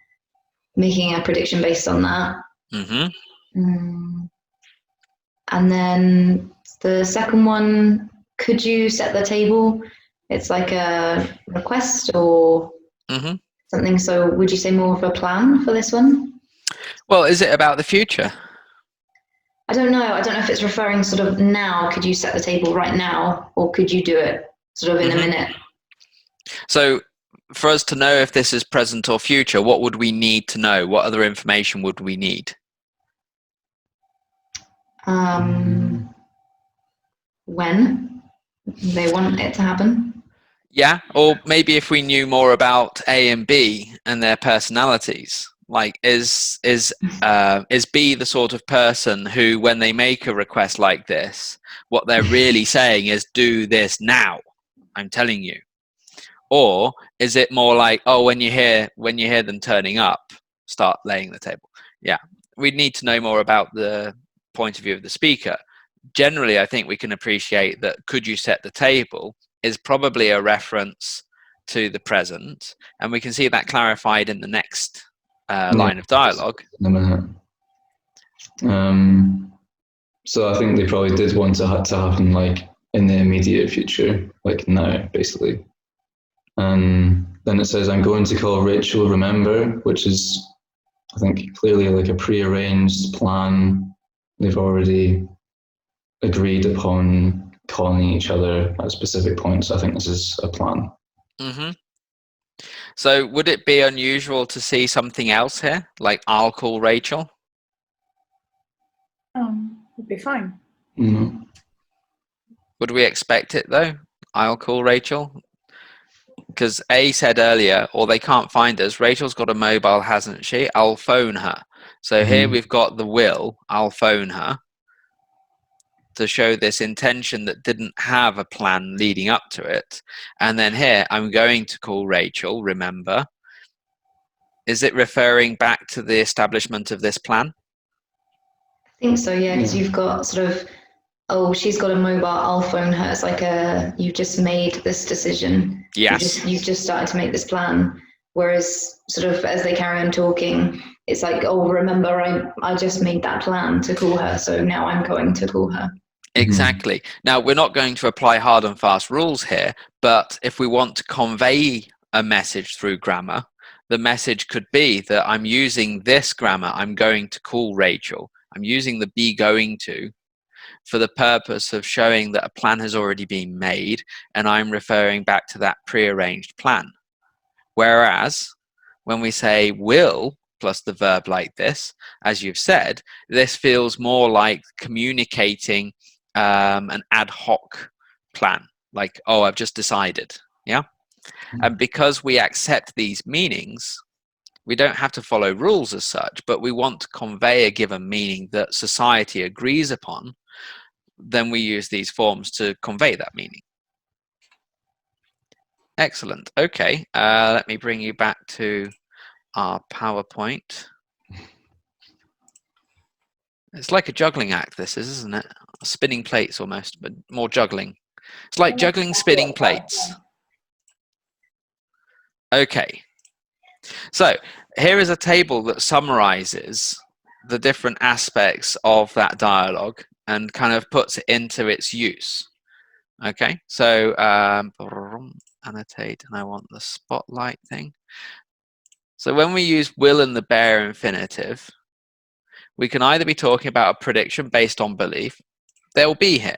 making a prediction based on that. And then the second one, could you set the table? It's like a request or something. So would you say more of a plan for this one? Well, is it about the future? I don't know. I don't know if it's referring sort of now, could you set the table right now? Or could you do it sort of in a minute? So for us to know if this is present or future, what would we need to know? What other information would we need? When they want it to happen. Yeah, or maybe if we knew more about A and B and their personalities. Like, is B the sort of person who, when they make a request like this, what they're really saying is, "Do this now, I'm telling you"? Or is it more like, "Oh, when you hear them turning up, start laying the table"? Yeah, we'd need to know more about the point of view of the speaker. Generally, I think we can appreciate that "could you set the table" is probably a reference to the present, and we can see that clarified in the next line of dialogue. In a minute. So I think they probably did want to happen like in the immediate future, like now, basically. And then it says, "I'm going to call Rachel, remember," which is, I think, clearly like a pre-arranged plan. They've already agreed upon calling each other at specific points. I think this is a plan. So would it be unusual to see something else here, like "I'll call Rachel"? Would be fine. Would we expect it though? "I'll call Rachel"? Because A said earlier, or they can't find us. Rachel's got a mobile, hasn't she? "I'll phone her." So here we've got the will, "I'll phone her," to show this intention that didn't have a plan leading up to it. And then here, "I'm going to call Rachel, remember." Is it referring back to the establishment of this plan? I think so, yeah, because you've got sort of, "Oh, she's got a mobile, I'll phone her." It's like you've just made this decision. Yes. You've just started to make this plan. Whereas sort of as they carry on talking, it's like, "Oh, remember, I just made that plan to call her, so now I'm going to call her." Exactly. Now, we're not going to apply hard and fast rules here, but if we want to convey a message through grammar, the message could be that I'm using this grammar, "I'm going to call Rachel." I'm using the "be going to" for the purpose of showing that a plan has already been made, and I'm referring back to that prearranged plan. Whereas when we say "will" plus the verb like this, as you've said, this feels more like communicating an ad hoc plan, like, "Oh, I've just decided." Yeah. And because we accept these meanings, we don't have to follow rules as such, but we want to convey a given meaning that society agrees upon. Then we use these forms to convey that meaning. Excellent. Okay, let me bring you back to our PowerPoint. It's like a juggling act, this is, isn't it? Spinning plates almost, but more juggling. It's like juggling spinning plates. Okay, so here is a table that summarizes the different aspects of that dialogue and kind of puts it into its use. Okay, so annotate, and I want the spotlight thing. So when we use "will" in the bare infinitive, we can either be talking about a prediction based on belief. They'll be here.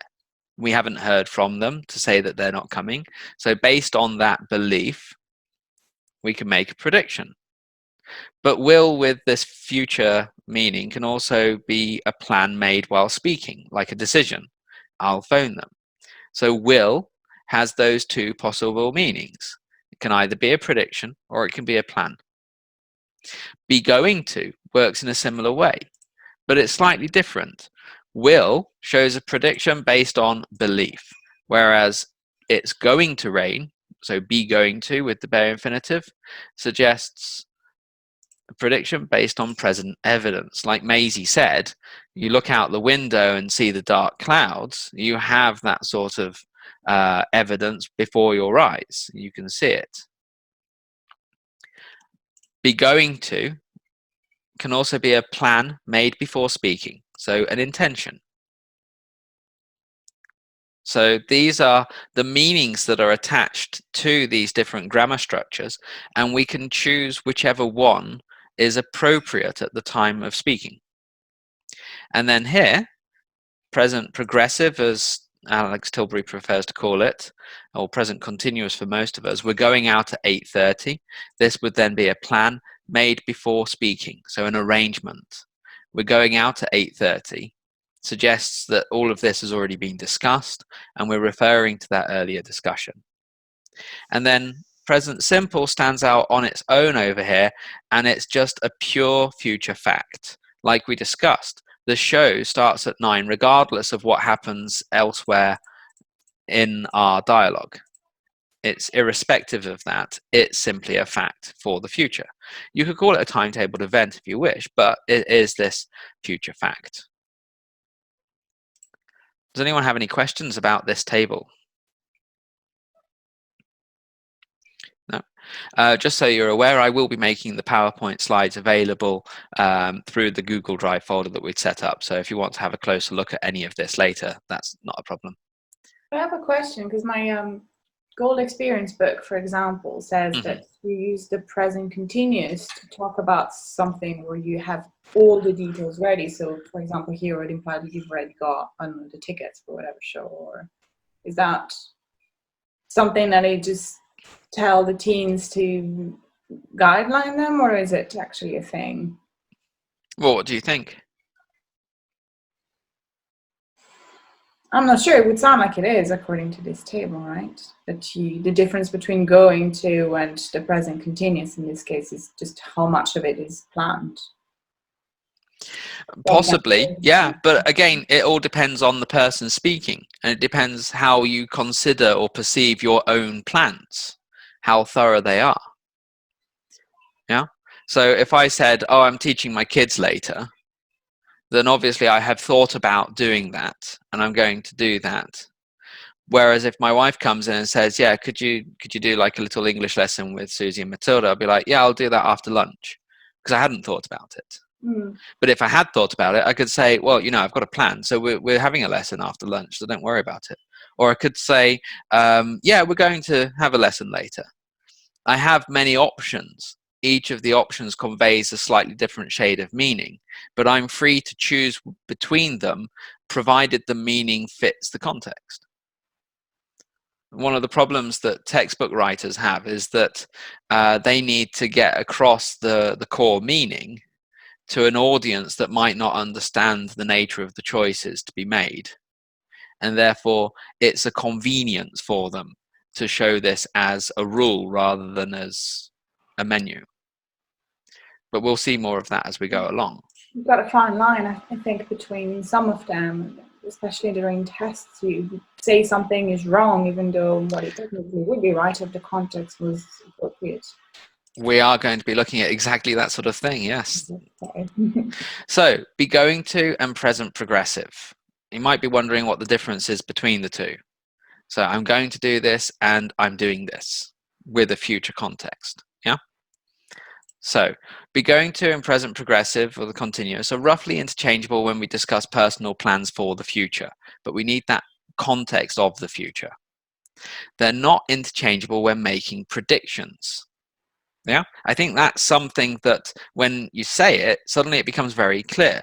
We haven't heard from them to say that they're not coming. So based on that belief, we can make a prediction. But "will" with this future meaning can also be a plan made while speaking, like a decision. "I'll phone them." So "will" has those two possible meanings. It can either be a prediction or it can be a plan. Be going to works in a similar way, but it's slightly different. Will shows a prediction based on belief, whereas it's going to rain, so be going to with the bare infinitive, suggests a prediction based on present evidence. Like Maisie said, you look out the window and see the dark clouds, you have that sort of evidence before your eyes. You can see it. Be going to can also be a plan made before speaking, so an intention. So these are the meanings that are attached to these different grammar structures, and we can choose whichever one is appropriate at the time of speaking. And then here, present progressive, as Alex Tilbury prefers to call it, or present continuous for most of us, we're going out at 8:30. This would then be a plan made before speaking, so an arrangement. We're going out at 8:30 suggests that all of this has already been discussed, and we're referring to that earlier discussion. And then present simple stands out on its own over here, and it's just a pure future fact. Like we discussed, the show starts at 9 regardless of what happens elsewhere in our dialogue. It's irrespective of that. It's simply a fact for the future. You could call it a timetabled event if you wish, but it is this future fact. Does anyone have any questions about this table? No. Just so you're aware, I will be making the PowerPoint slides available through the Google Drive folder that we'd set up. So if you want to have a closer look at any of this later, that's not a problem. I have a question, because my goal experience book, for example, says that you use the present continuous to talk about something where you have all the details ready. So, for example, here it implies that you've already got, I don't know, the tickets for whatever show. Or is that something that they just tell the teens to guideline them, or is it actually a thing? Well, what do you think? I'm not sure. It would sound like it is, according to this table, right? That the difference between going to and the present continuous in this case is just how much of it is planned. Possibly, yeah. But again, it all depends on the person speaking, and it depends how you consider or perceive your own plans, how thorough they are. Yeah. So if I said, "Oh, I'm teaching my kids later," then obviously I have thought about doing that, and I'm going to do that. Whereas if my wife comes in and says, "Yeah, could you do like a little English lesson with Susie and Matilda?" I'll be like, "Yeah, I'll do that after lunch," because I hadn't thought about it. But if I had thought about it, I could say, "Well, you know, I've got a plan, so we're having a lesson after lunch, so don't worry about it." Or I could say, "Yeah, we're going to have a lesson later." I have many options. Each of the options conveys a slightly different shade of meaning, but I'm free to choose between them, provided the meaning fits the context. One of the problems that textbook writers have is that they need to get across the core meaning to an audience that might not understand the nature of the choices to be made. And therefore, it's a convenience for them to show this as a rule rather than as a menu. But we'll see more of that as we go along. You've got a fine line, I think, between some of them, especially during tests. You say something is wrong, even though what it technically would be right if the context was appropriate. We are going to be looking at exactly that sort of thing, yes. Okay. So, be going to and present progressive. You might be wondering what the difference is between the two. So, I'm going to do this and I'm doing this with a future context, yeah? So, be going to and present progressive or the continuous are roughly interchangeable when we discuss personal plans for the future, but we need that context of the future. They're not interchangeable when making predictions. Yeah, I think that's something that when you say it, suddenly it becomes very clear.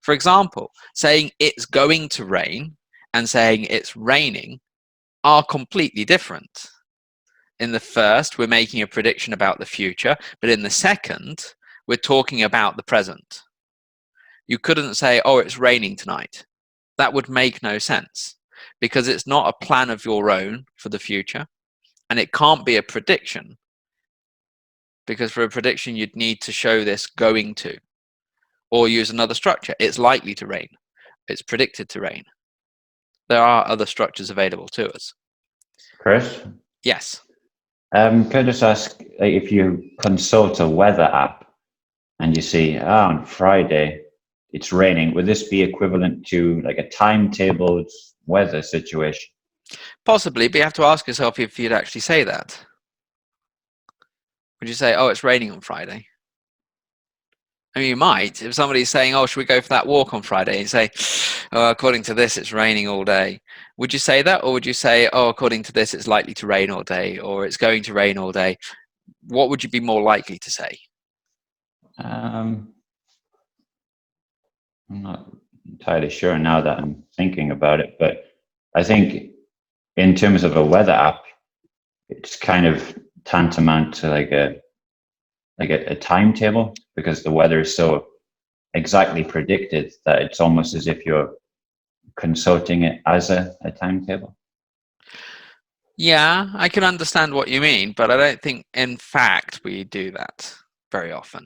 For example, saying it's going to rain and saying it's raining are completely different. In the first, we're making a prediction about the future, but in the second, we're talking about the present. You couldn't say, "Oh, it's raining tonight." That would make no sense, because it's not a plan of your own for the future, and it can't be a prediction, because for a prediction you'd need to show this going to, or use another structure. It's likely to rain, it's predicted to rain. There are other structures available to us. Chris? Yes. Can I just ask, like, if you consult a weather app and you see, on Friday it's raining, would this be equivalent to like a timetabled weather situation? Possibly, but you have to ask yourself if you'd actually say that. Would you say, oh, it's raining on Friday? I mean, you might. If somebody's saying, oh, should we go for that walk on Friday? And you say, oh, according to this, it's raining all day. Would you say that? Or would you say, oh, according to this, it's likely to rain all day, or it's going to rain all day? What would you be more likely to say? I'm not entirely sure now that I'm thinking about it, but I think in terms of a weather app, it's kind of tantamount to like a timetable, because the weather is so exactly predicted that it's almost as if you're consulting it as a timetable. Yeah, I can understand what you mean, but I don't think, in fact, we do that very often.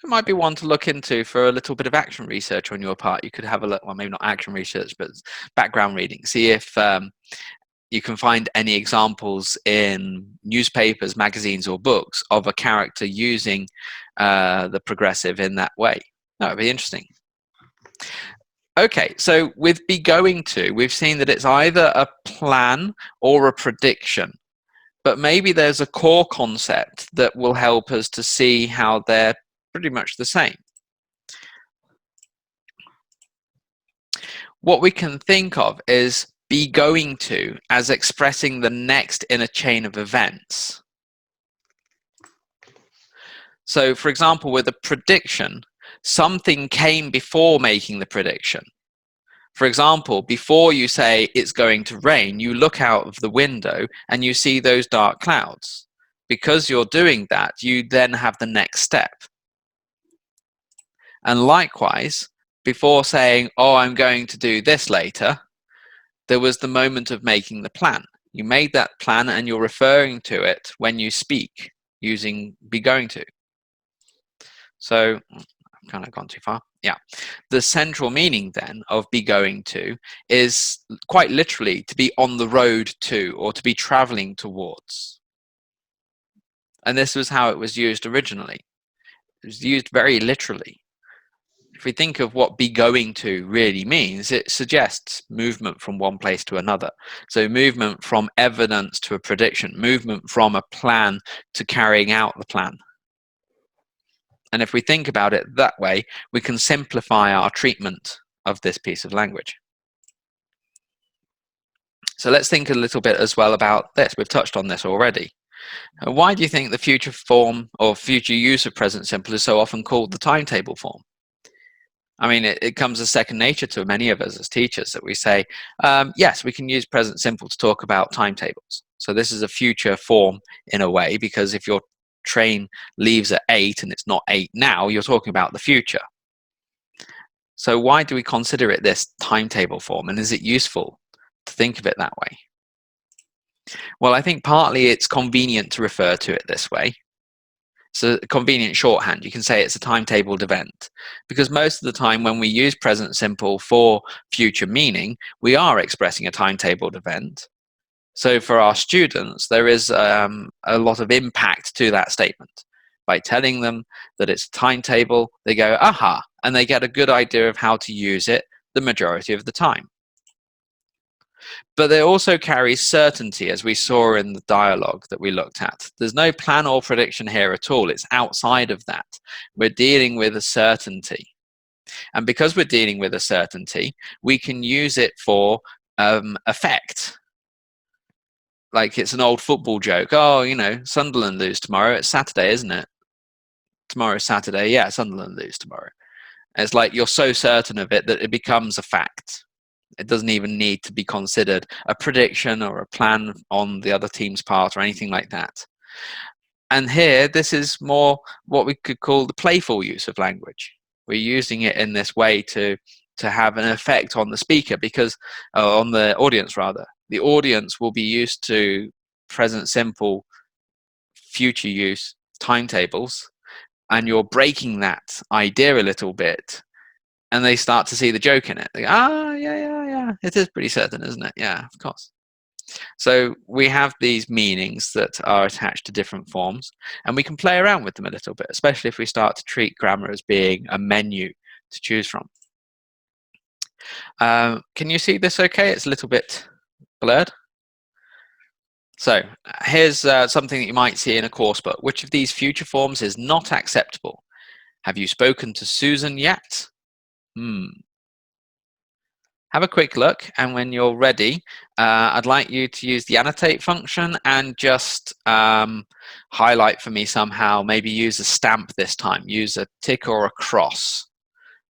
It might be one to look into for a little bit of action research on your part. You could have a look, well, maybe not action research, but background reading. See if you can find any examples in newspapers, magazines, or books of a character using the progressive in that way. That would be interesting. Okay, so with be going to, we've seen that it's either a plan or a prediction, but maybe there's a core concept that will help us to see how they're pretty much the same. What we can think of is be going to as expressing the next in a chain of events. So, for example, with a prediction, something came before making the prediction. For example, before you say it's going to rain, you look out of the window and you see those dark clouds. Because you're doing that, you then have the next step. And likewise, before saying, oh, I'm going to do this later, there was the moment of making the plan. You made that plan and you're referring to it when you speak using be going to. So I've kind of gone too far. Yeah. The central meaning then of be going to is quite literally to be on the road to, or to be traveling towards. And this was how it was used originally. It was used very literally. If we think of what be going to really means, it suggests movement from one place to another. So movement from evidence to a prediction, movement from a plan to carrying out the plan. And if we think about it that way, we can simplify our treatment of this piece of language. So let's think a little bit as well about this. We've touched on this already. Why do you think the future form or future use of present simple is so often called the timetable form? I mean, it comes as second nature to many of us as teachers that we say, yes, we can use present simple to talk about timetables. So this is a future form in a way, because if your train leaves at 8 and it's not 8 now, you're talking about the future. So why do we consider it this timetable form, and is it useful to think of it that way? Well, I think partly it's convenient to refer to it this way. So a convenient shorthand, you can say it's a timetabled event, because most of the time when we use present simple for future meaning, we are expressing a timetabled event. So for our students, there is a lot of impact to that statement. By telling them that it's a timetable, they go, aha, and they get a good idea of how to use it the majority of the time. But they also carry certainty, as we saw in the dialogue that we looked at. There's no plan or prediction here at all. It's outside of that. We're dealing with a certainty. And because we're dealing with a certainty, we can use it for effect. Like it's an old football joke. Oh, you know, Sunderland lose tomorrow. It's Saturday, isn't it? Tomorrow's Saturday. Yeah, Sunderland lose tomorrow. And it's like you're so certain of it that it becomes a fact. It doesn't even need to be considered a prediction or a plan on the other team's part or anything like that. And here, this is more what we could call the playful use of language. We're using it in this way to to have an effect on the speaker, because on the audience rather. The audience will be used to present simple, future use timetables, and you're breaking that idea a little bit, and they start to see the joke in it. They go, yeah, it is pretty certain, isn't it? Yeah, of course. So we have these meanings that are attached to different forms, and we can play around with them a little bit, especially if we start to treat grammar as being a menu to choose from. Can you see this okay? It's a little bit blurred. So here's something that you might see in a course book. Which of these future forms is not acceptable? Have you spoken to Susan yet? Have a quick look, and when you're ready, I'd like you to use the annotate function and just highlight for me somehow. Maybe use a stamp this time. Use a tick or a cross.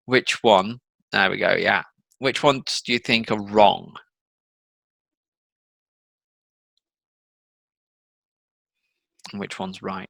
Which one? There we go, yeah. Which ones do you think are wrong? And which one's right?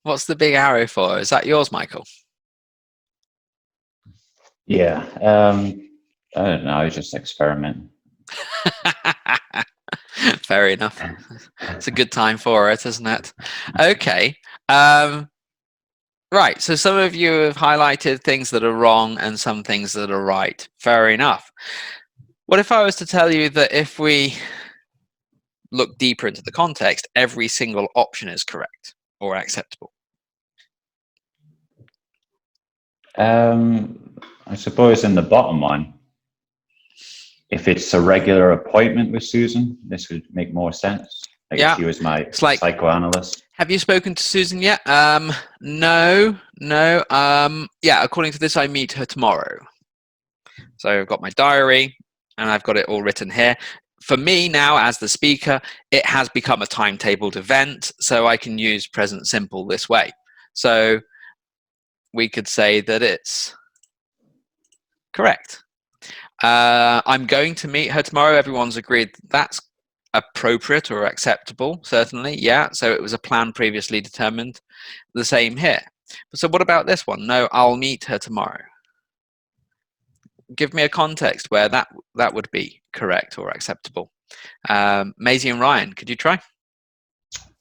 What's the big arrow for? Is that yours, Michael? Yeah. I don't know. I just experiment. Fair enough. It's a good time for it, isn't it? Okay. Right. So some of you have highlighted things that are wrong and some things that are right. Fair enough. What if I was to tell you that if we look deeper into the context, every single option is correct or acceptable? I suppose in the bottom one, if it's a regular appointment with Susan, this would make more sense. Like if she was my psychoanalyst. Have you spoken to Susan yet? No. Yeah, according to this, I meet her tomorrow. So I've got my diary and I've got it all written here. For me now, as the speaker, it has become a timetabled event, so I can use present simple this way. So we could say that it's correct. I'm going to meet her tomorrow. Everyone's agreed that's appropriate or acceptable, certainly. Yeah, so it was a plan previously determined. The same here. So what about this one? No, I'll meet her tomorrow. Give me a context where that would be correct or acceptable. Maisie and Ryan, could you try?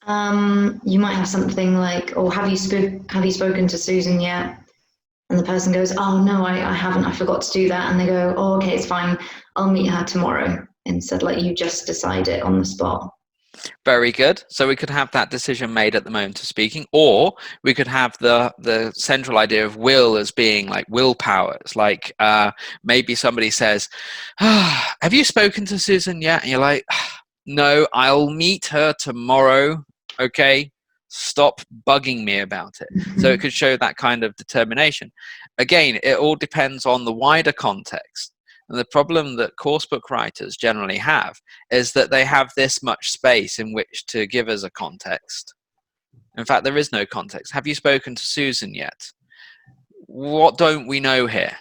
You might have something like, or have you spoken to Susan yet? And the person goes, oh no, I haven't, I forgot to do that. And they go, oh, okay, it's fine, I'll meet her tomorrow. Instead, like, you just decide it on the spot. Very good. So we could have that decision made at the moment of speaking, or we could have the central idea of will as being like willpower. It's like maybe somebody says, have you spoken to Susan yet? And you're like, no, I'll meet her tomorrow. Okay, stop bugging me about it. So it could show that kind of determination. Again, it all depends on the wider context. And the problem that coursebook writers generally have is that they have this much space in which to give us a context. In fact, there is no context. Have you spoken to Susan yet? What don't we know here?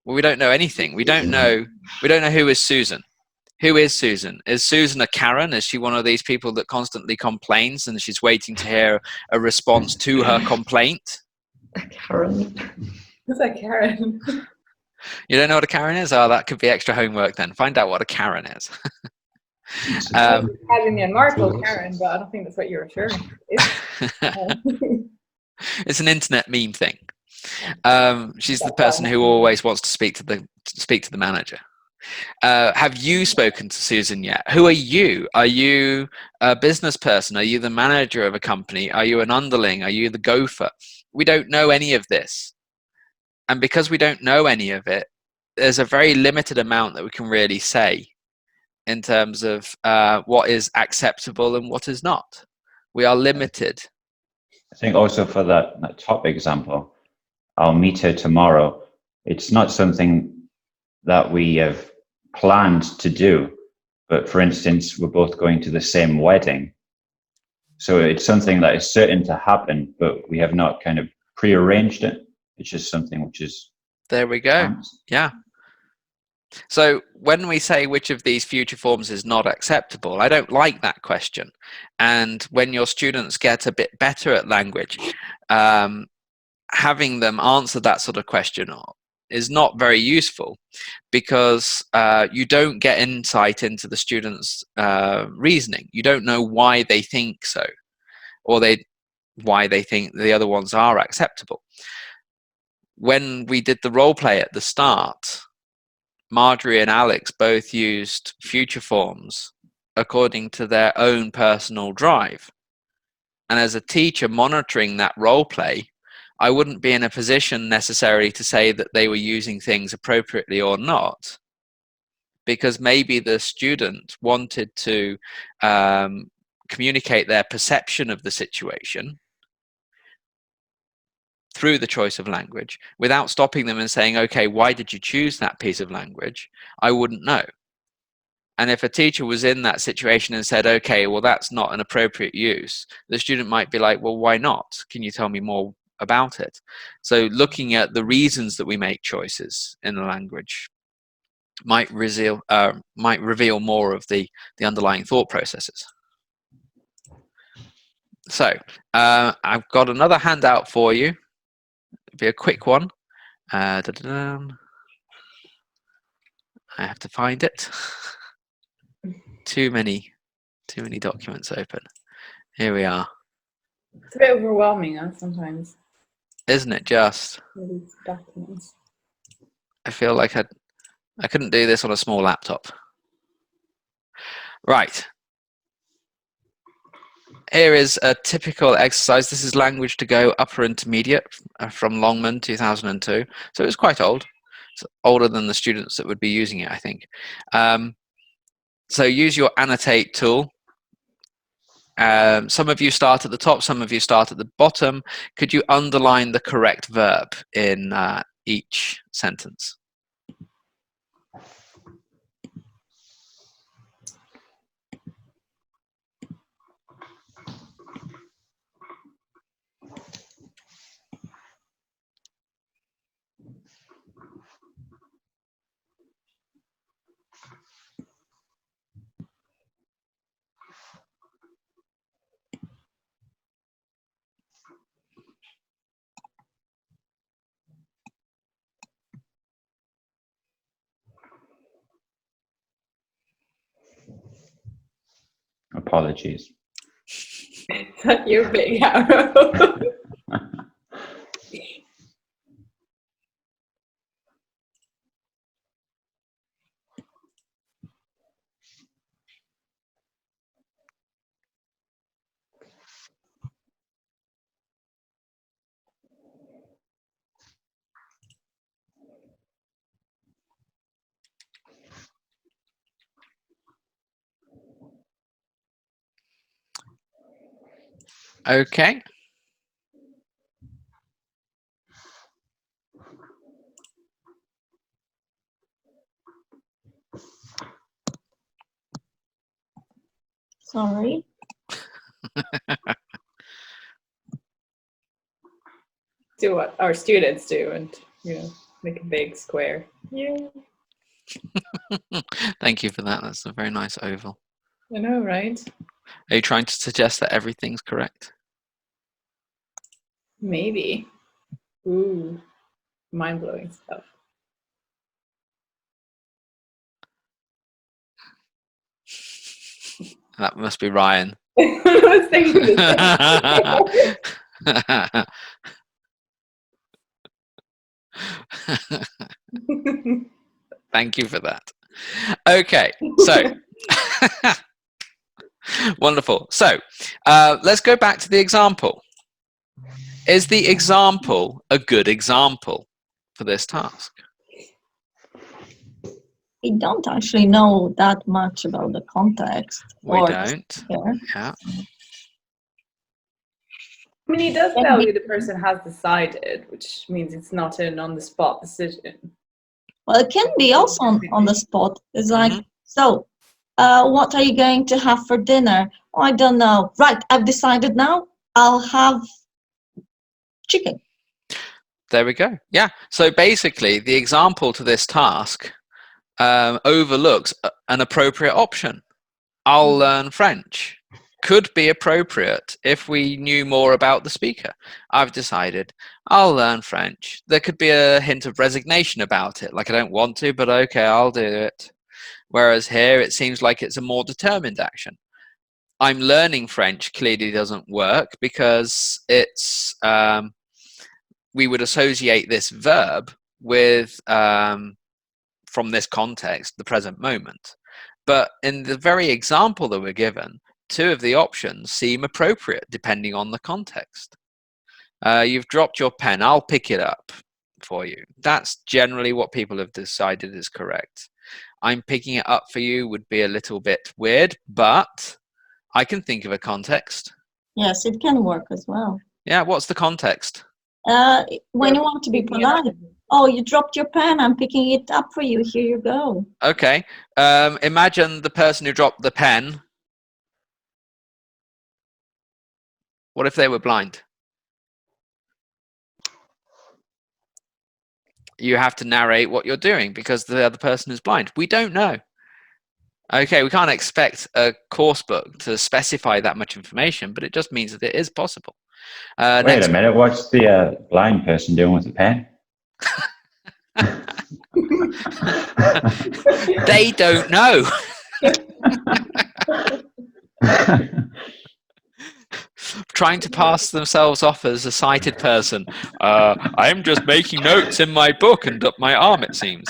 Well, we don't know anything. We don't know who is Susan. Who is Susan? Is Susan a Karen? Is she one of these people that constantly complains and she's waiting to hear a response to her complaint? A Karen. Who's a Karen? You don't know what a Karen is? Oh, that could be extra homework then. Find out what a Karen is. Having a Markle Karen, but I don't think that's what you're referring to. It's an internet meme thing. She's the person who always wants to speak to the manager. Have you spoken to Susan yet? Who are you? Are you a business person? Are you the manager of a company? Are you an underling? Are you the gopher? We don't know any of this. And because we don't know any of it, there's a very limited amount that we can really say in terms of what is acceptable and what is not. We are limited. I think also for that top example, I'll meet her tomorrow. It's not something that we have planned to do. But for instance, we're both going to the same wedding. So it's something that is certain to happen, but we have not kind of prearranged it. It's just something which is There we go. chance. Yeah. So when we say which of these future forms is not acceptable, I don't like that question. And when your students get a bit better at language, having them answer that sort of question is not very useful, because you don't get insight into the students' reasoning. You don't know why they think so, or why they think the other ones are acceptable. When we did the role play at the start, Marjorie and Alex both used future forms according to their own personal drive. And as a teacher monitoring that role play, I wouldn't be in a position necessarily to say that they were using things appropriately or not, because maybe the student wanted to communicate their perception of the situation through the choice of language without stopping them and saying, okay, why did you choose that piece of language? I wouldn't know. And if a teacher was in that situation and said, okay, well, that's not an appropriate use, the student might be like, well, why not? Can you tell me more about it? So looking at the reasons that we make choices in the language might reveal more of the underlying thought processes. So I've got another handout for you. It'll be a quick one. I have to find it. Too many documents open. Here we are. It's a bit overwhelming sometimes. Isn't it just? With these documents. I feel like I couldn't do this on a small laptop. Right. Here is a typical exercise. This is Language to Go Upper Intermediate from Longman 2002. So it's quite old. It's older than the students that would be using it, I think. So use your annotate tool. Some of you start at the top, some of you start at the bottom. Could you underline the correct verb in each sentence? Apologies. It's not your big arrow. Okay. Sorry. Do what our students do, and make a big square. Yeah, Thank you for that. That's a very nice oval. I know, right? Are you trying to suggest that everything's correct? Maybe. Ooh, mind-blowing stuff. That must be Ryan. I was thinking the same. Thank you for that. Okay, so wonderful. So let's go back to the example. Is the example a good example for this task? We don't actually know that much about the context. We or don't. here. Yeah. I mean, he does tell you the person has decided, which means it's not an on-the-spot decision. Well, it can be also on the spot. It's like, Mhm. so, what are you going to have for dinner? Oh, I don't know. Right, I've decided now. I'll have chicken. There we go. Yeah. So basically, the example to this task overlooks an appropriate option. I'll learn French. Could be appropriate if we knew more about the speaker. I've decided I'll learn French. There could be a hint of resignation about it, like I don't want to, but okay, I'll do it. Whereas here, it seems like it's a more determined action. I'm learning French clearly doesn't work because it's we would associate this verb with from this context the present moment. But in the very example that we're given, two of the options seem appropriate depending on the context. You've dropped your pen, I'll pick it up for you. That's generally what people have decided is correct. I'm picking it up for you would be a little bit weird, but I can think of a context. Yes, it can work as well. Yeah, what's the context? When you want to be polite. Oh, you dropped your pen. I'm picking it up for you. Here you go. Okay. Imagine the person who dropped the pen. What if they were blind? You have to narrate what you're doing because the other person is blind. We don't know. Okay, we can't expect a course book to specify that much information, but it just means that it is possible. Wait a minute, what's the blind person doing with the pen? They don't know. Trying to pass themselves off as a sighted person. I'm just making notes in my book and up my arm, it seems.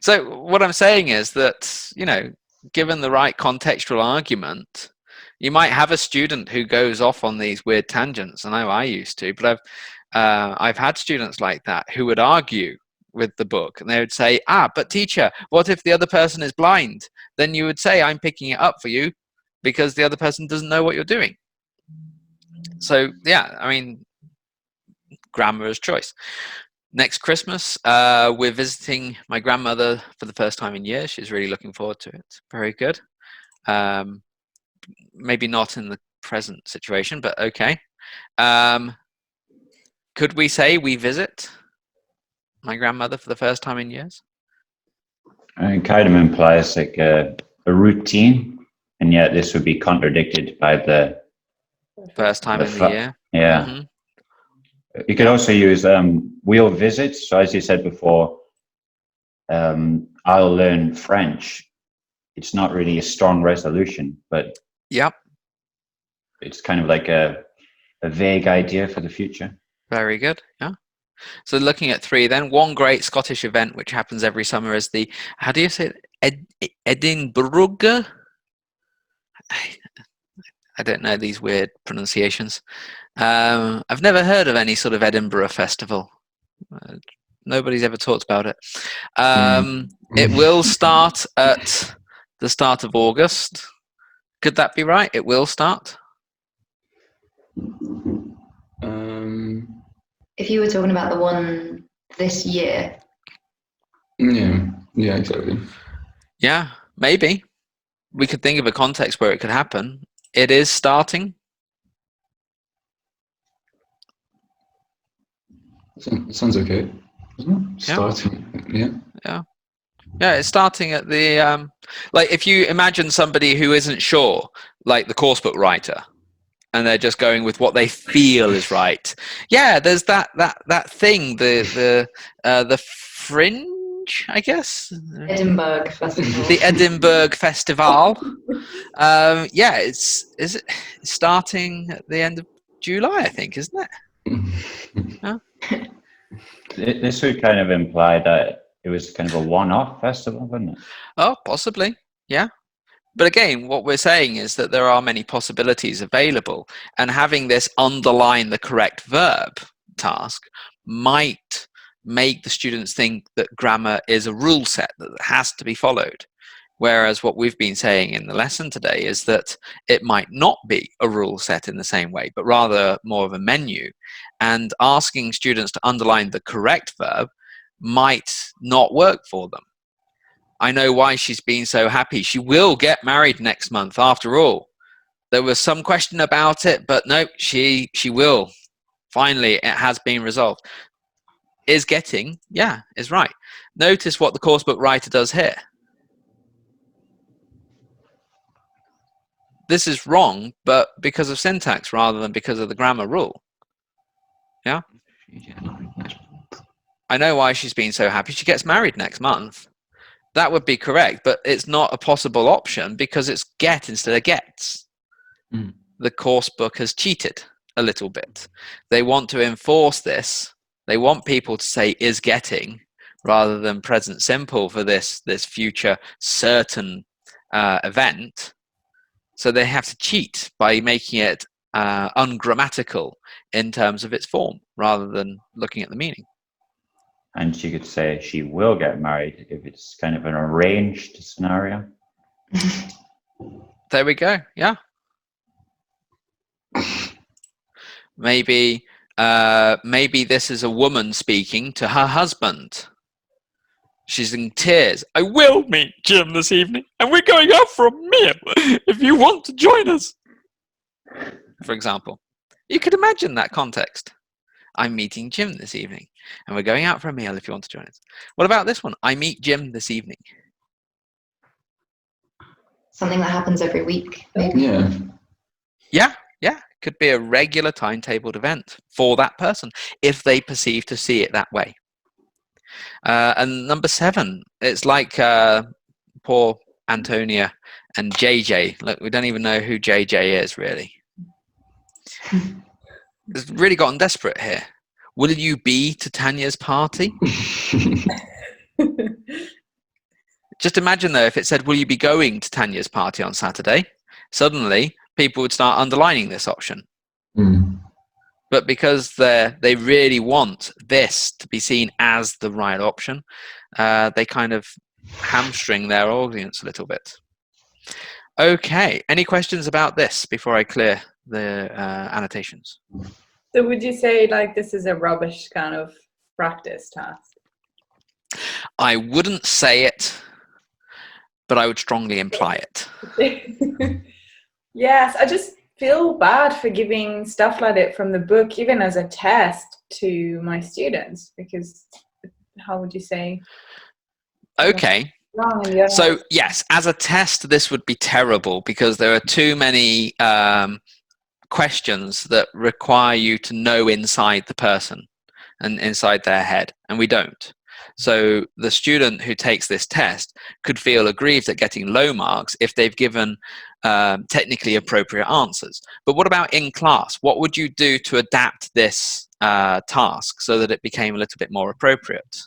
So what I'm saying is that, you know, given the right contextual argument, you might have a student who goes off on these weird tangents. I know I used to, but I've had students like that who would argue with the book, and they would say, but teacher, what if the other person is blind? Then you would say, I'm picking it up for you because the other person doesn't know what you're doing. So yeah, I mean, grammar is choice. Next Christmas, we're visiting my grandmother for the first time in years. She's really looking forward to it. Very good. Maybe not in the present situation, but okay. Could we say we visit my grandmother for the first time in years? It kind of implies like a routine, and yet this would be contradicted by the First time in the year. Yeah. Mm-hmm. You could also use we'll visit. So as you said before, I'll learn French. It's not really a strong resolution, but Yep. it's kind of like a vague idea for the future. Very good. Yeah. So looking at 3 then, one great Scottish event which happens every summer is the, how do you say it? Edinburgh? I don't know these weird pronunciations. I've never heard of any sort of Edinburgh festival. Nobody's ever talked about it. It will start at the start of August. Could that be right? It will start? If you were talking about the one this year. Yeah, exactly. Yeah, maybe. We could think of a context where it could happen. It is starting. Sounds okay, isn't it? Starting, yeah. Yeah, it's starting at the like if you imagine somebody who isn't sure, like the coursebook writer, and they're just going with what they feel is right. Yeah, there's that thing, the fringe, I guess. Edinburgh Festival. The Edinburgh Festival. Yeah, is it starting at the end of July, I think, isn't it? Huh? This would kind of imply that it was kind of a one-off festival, wouldn't it? Oh, possibly. Yeah. But again, what we're saying is that there are many possibilities available, and having this underline the correct verb task might make the students think that grammar is a rule set that has to be followed. Whereas what we've been saying in the lesson today is that it might not be a rule set in the same way, but rather more of a menu. And asking students to underline the correct verb might not work for them. I know why she's been so happy. She will get married next month after all. There was some question about it, but no, she will. Finally, it has been resolved. Is getting, yeah, is right. Notice what the coursebook writer does here. This is wrong, but because of syntax rather than because of the grammar rule. Yeah? I know why she's been so happy. She gets married next month. That would be correct, but it's not a possible option because it's get instead of gets. The coursebook has cheated a little bit. They want to enforce this. They want people to say is getting rather than present simple for this future certain event. So they have to cheat by making it ungrammatical in terms of its form rather than looking at the meaning. And she could say she will get married if it's kind of an arranged scenario. There we go. Yeah. Maybe this is a woman speaking to her husband. She's in tears. I will meet Jim this evening, and we're going out for a meal if you want to join us. For example, you could imagine that context. I'm meeting Jim this evening, and we're going out for a meal if you want to join us. What about this one? I meet Jim this evening. Something that happens every week, maybe. Yeah. Yeah. Could be a regular timetabled event for that person if they perceive to see it that way. And number 7, it's like poor Antonia and JJ. Look, we don't even know who JJ is really. It's really gotten desperate here. Will you be to Tanya's party? Just imagine though, if it said, will you be going to Tanya's party on Saturday? Suddenly, people would start underlining this option. But because they really want this to be seen as the right option, they kind of hamstring their audience a little bit. Okay, any questions about this before I clear the annotations? So would you say like this is a rubbish kind of practice task? I wouldn't say it, but I would strongly imply it. Yes, I just feel bad for giving stuff like that from the book, even as a test to my students, because how would you say? Okay. So yes, as a test, this would be terrible because there are too many questions that require you to know inside the person and inside their head, and we don't. So the student who takes this test could feel aggrieved at getting low marks if they've given technically appropriate answers. But what about in class? What would you do to adapt this task so that it became a little bit more appropriate?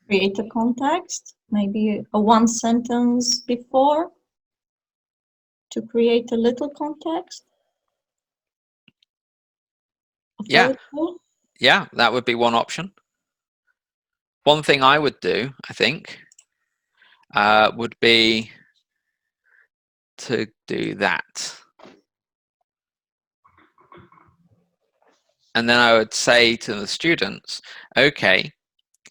Create a context, maybe a one sentence before to create a little context. Yeah. Yeah, that would be one option. One thing I would do, I think, would be to do that. And then I would say to the students, okay,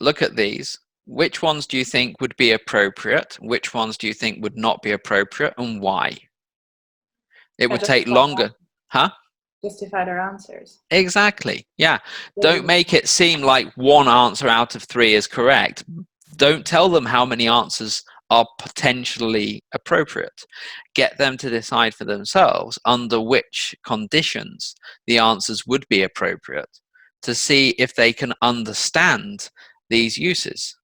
look at these. Which ones do you think would be appropriate? Which ones do you think would not be appropriate, and why? It would take longer. Huh? Justify their answers. Exactly. Yeah. Don't make it seem like one answer out of 3 is correct. Don't tell them how many answers are potentially appropriate. Get them to decide for themselves under which conditions the answers would be appropriate to see if they can understand these uses.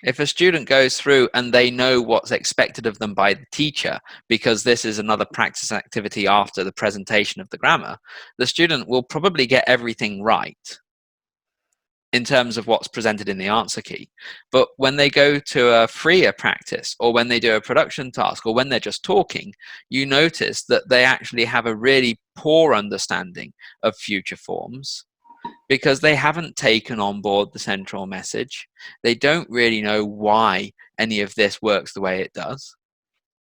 If a student goes through and they know what's expected of them by the teacher, because this is another practice activity after the presentation of the grammar, the student will probably get everything right in terms of what's presented in the answer key. But when they go to a freer practice, or when they do a production task, or when they're just talking, you notice that they actually have a really poor understanding of future forms, because they haven't taken on board the central message. They don't really know why any of this works the way it does,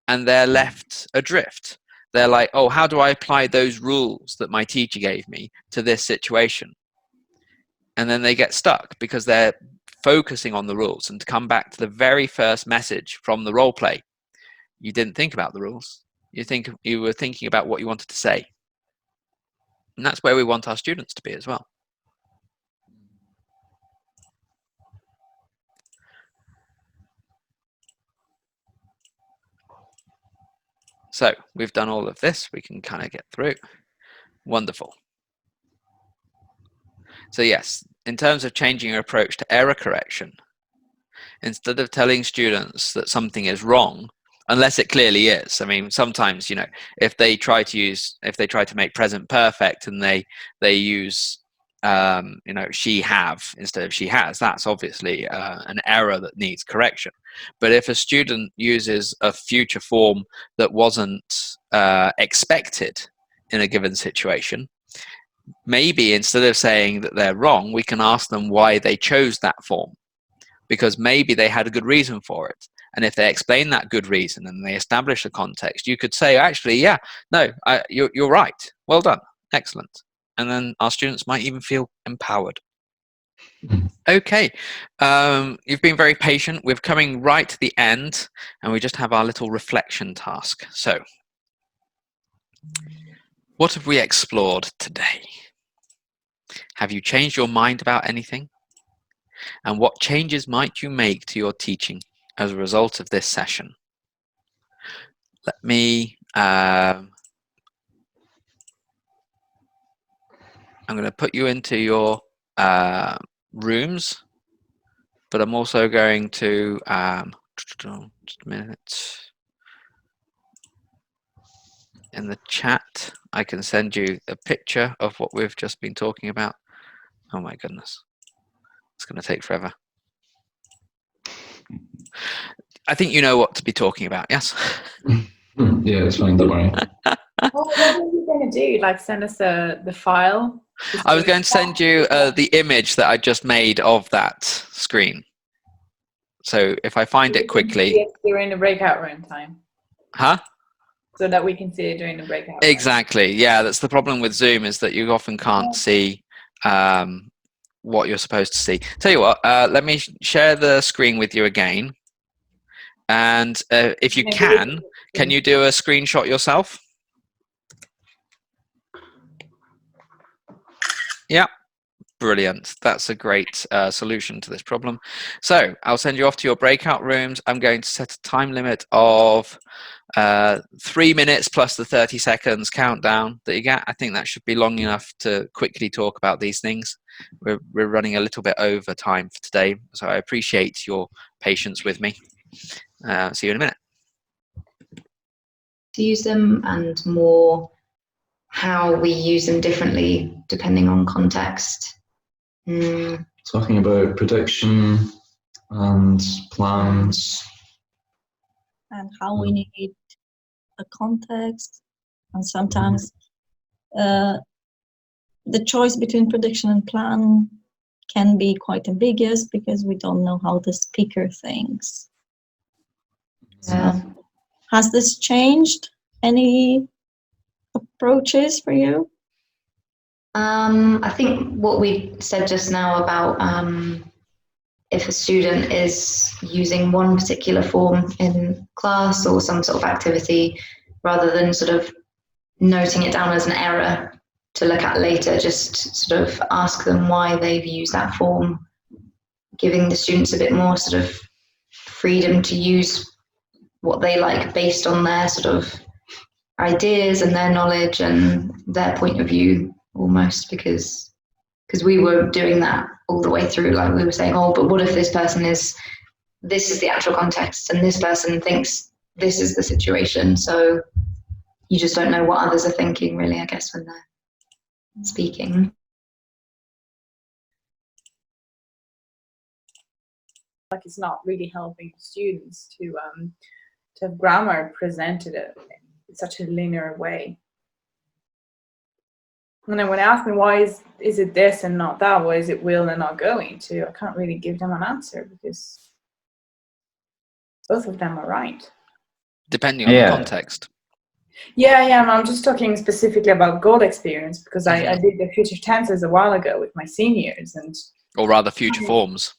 and they're left adrift. They're like, oh, how do I apply those rules that my teacher gave me to this situation? And then they get stuck because they're focusing on the rules. And to come back to the very first message from the role play, you didn't think about the rules. You were thinking about what you wanted to say. And that's where we want our students to be as well. So we've done all of this. We can kind of get through. Wonderful. So yes, in terms of changing your approach to error correction, instead of telling students that something is wrong, unless it clearly is. I mean, sometimes, you know, if they try to make present perfect and they use you know, she have instead of she has, that's obviously an error that needs correction. But if a student uses a future form that wasn't expected in a given situation, maybe instead of saying that they're wrong, we can ask them why they chose that form, because maybe they had a good reason for it. And if they explain that good reason and they establish a context, you could say, actually, yeah, no, you're right. Well done. Excellent. And then our students might even feel empowered. Okay. You've been very patient. We're coming right to the end, and we just have our little reflection task. So what have we explored today? Have you changed your mind about anything? And what changes might you make to your teaching as a result of this session? Let me, I'm going to put you into your rooms, but I'm also going to, just a minute, in the chat, I can send you a picture of what we've just been talking about. Oh my goodness, it's going to take forever. I think you know what to be talking about, yes? Yeah, it's fine, don't worry. What were you going to do? Like send us the file? I was going to send you the image that I just made of that screen. So if I find it quickly. During the breakout room time. Huh? So that we can see it during the breakout room. Exactly. Yeah, that's the problem with Zoom, is that you often can't see what you're supposed to see. Tell you what, let me share the screen with you again. And if you can you do a screenshot yourself? Yeah. Brilliant. That's a great solution to this problem. So I'll send you off to your breakout rooms. I'm going to set a time limit of 3 minutes plus the 30 seconds countdown that you get. I think that should be long enough to quickly talk about these things. We're running a little bit over time for today, so I appreciate your patience with me. See you in a minute. To use them, and more how we use them differently depending on context. Talking about prediction and plans. And how we need a context. And sometimes the choice between prediction and plan can be quite ambiguous because we don't know how the speaker thinks. Yeah. So, has this changed any approaches for you? I think what we said just now about if a student is using one particular form in class or some sort of activity, rather than sort of noting it down as an error to look at later, just sort of ask them why they've used that form, giving the students a bit more sort of freedom to use what they like based on their sort of ideas and their knowledge and their point of view, almost, because we were doing that all the way through. Like, we were saying, oh, but what if this person is, this is the actual context, and this person thinks this is the situation. So you just don't know what others are thinking, really, I guess, when they're speaking. Like, it's not really helping students to have grammar presented in such a linear way. And then when they ask me why is it this and not that, why is it will and not going to, I can't really give them an answer, because both of them are right. Depending on the context. Yeah, and I'm just talking specifically about goal experience because I did the future tenses a while ago with my seniors, and or rather future forms.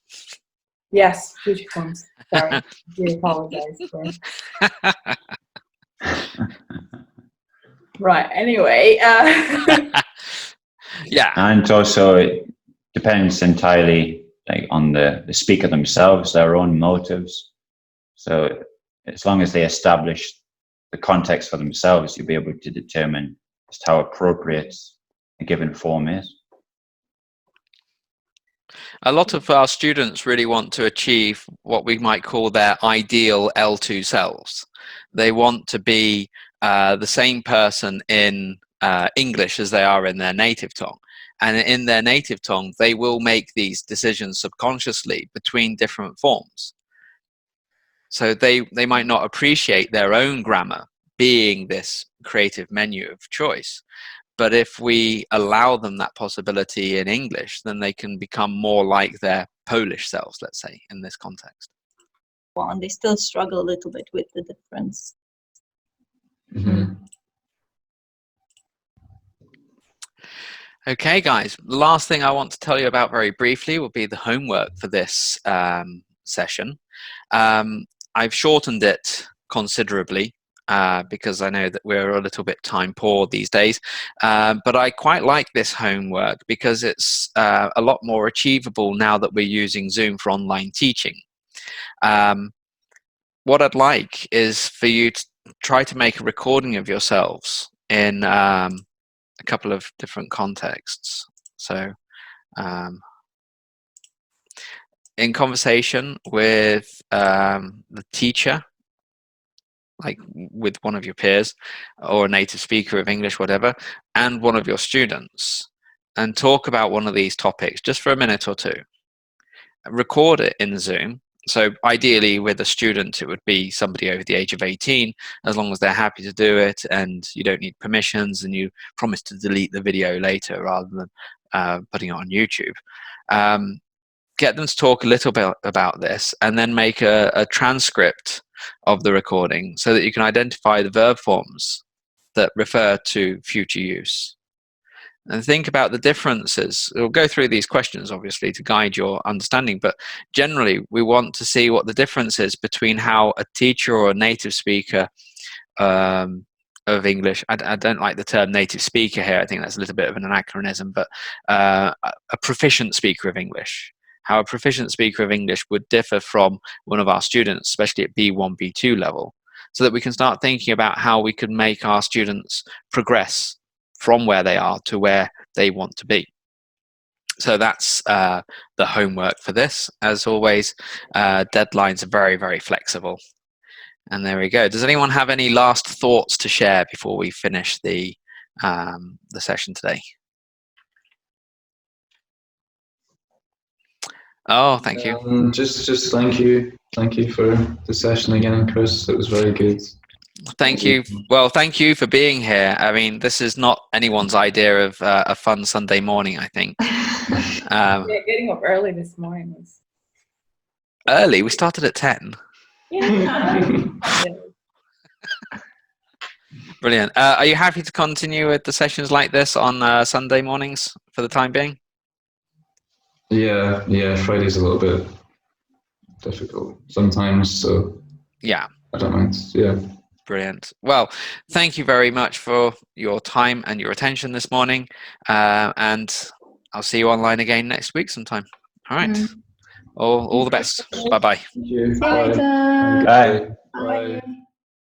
Yes, future forms. Sorry, I do apologize for. Right. Anyway. Yeah. And also, it depends entirely on the speaker themselves, their own motives. So as long as they establish the context for themselves, you'll be able to determine just how appropriate a given form is. A lot of our students really want to achieve what we might call their ideal L2 selves. They want to be the same person in English as they are in their native tongue. And in their native tongue, they will make these decisions subconsciously between different forms. So they might not appreciate their own grammar being this creative menu of choice. But if we allow them that possibility in English, then they can become more like their Polish selves, let's say, in this context. Well, and they still struggle a little bit with the difference. Mm-hmm. Okay, guys, the last thing I want to tell you about very briefly will be the homework for this session. I've shortened it considerably because I know that we're a little bit time poor these days, but I quite like this homework because it's a lot more achievable now that we're using Zoom for online teaching. What I'd like is for you to try to make a recording of yourselves in a couple of different contexts. So in conversation with the teacher, like with one of your peers or a native speaker of English, whatever, and one of your students, and talk about one of these topics just for a minute or two. Record it in Zoom. So ideally with a student, it would be somebody over the age of 18, as long as they're happy to do it and you don't need permissions and you promise to delete the video later rather than putting it on YouTube. Get them to talk a little bit about this and then make a transcript of the recording so that you can identify the verb forms that refer to future use. And think about the differences. We'll go through these questions, obviously, to guide your understanding, but generally we want to see what the difference is between how a teacher or a native speaker of English, I don't like the term native speaker here, I think that's a little bit of an anachronism, but a proficient speaker of English. How a proficient speaker of English would differ from one of our students, especially at B1, B2 level, so that we can start thinking about how we can make our students progress from where they are to where they want to be. So that's the homework for this. As always, deadlines are very, very flexible. And there we go. Does anyone have any last thoughts to share before we finish the session today? Oh, thank you. Just thank you for the session again, Chris. It was very good. Thank you. Well, thank you for being here. I mean, this is not anyone's idea of a fun Sunday morning, I think. Yeah, getting up early this morning was early. We started at 10. Yeah. Brilliant. Are you happy to continue with the sessions like this on Sunday mornings for the time being? Yeah. Friday's a little bit difficult sometimes, so yeah, I don't mind. Yeah. Brilliant. Well, thank you very much for your time and your attention this morning, and I'll see you online again next week sometime. All right. All the best. Bye bye. Thank you. See you later. Bye. Bye.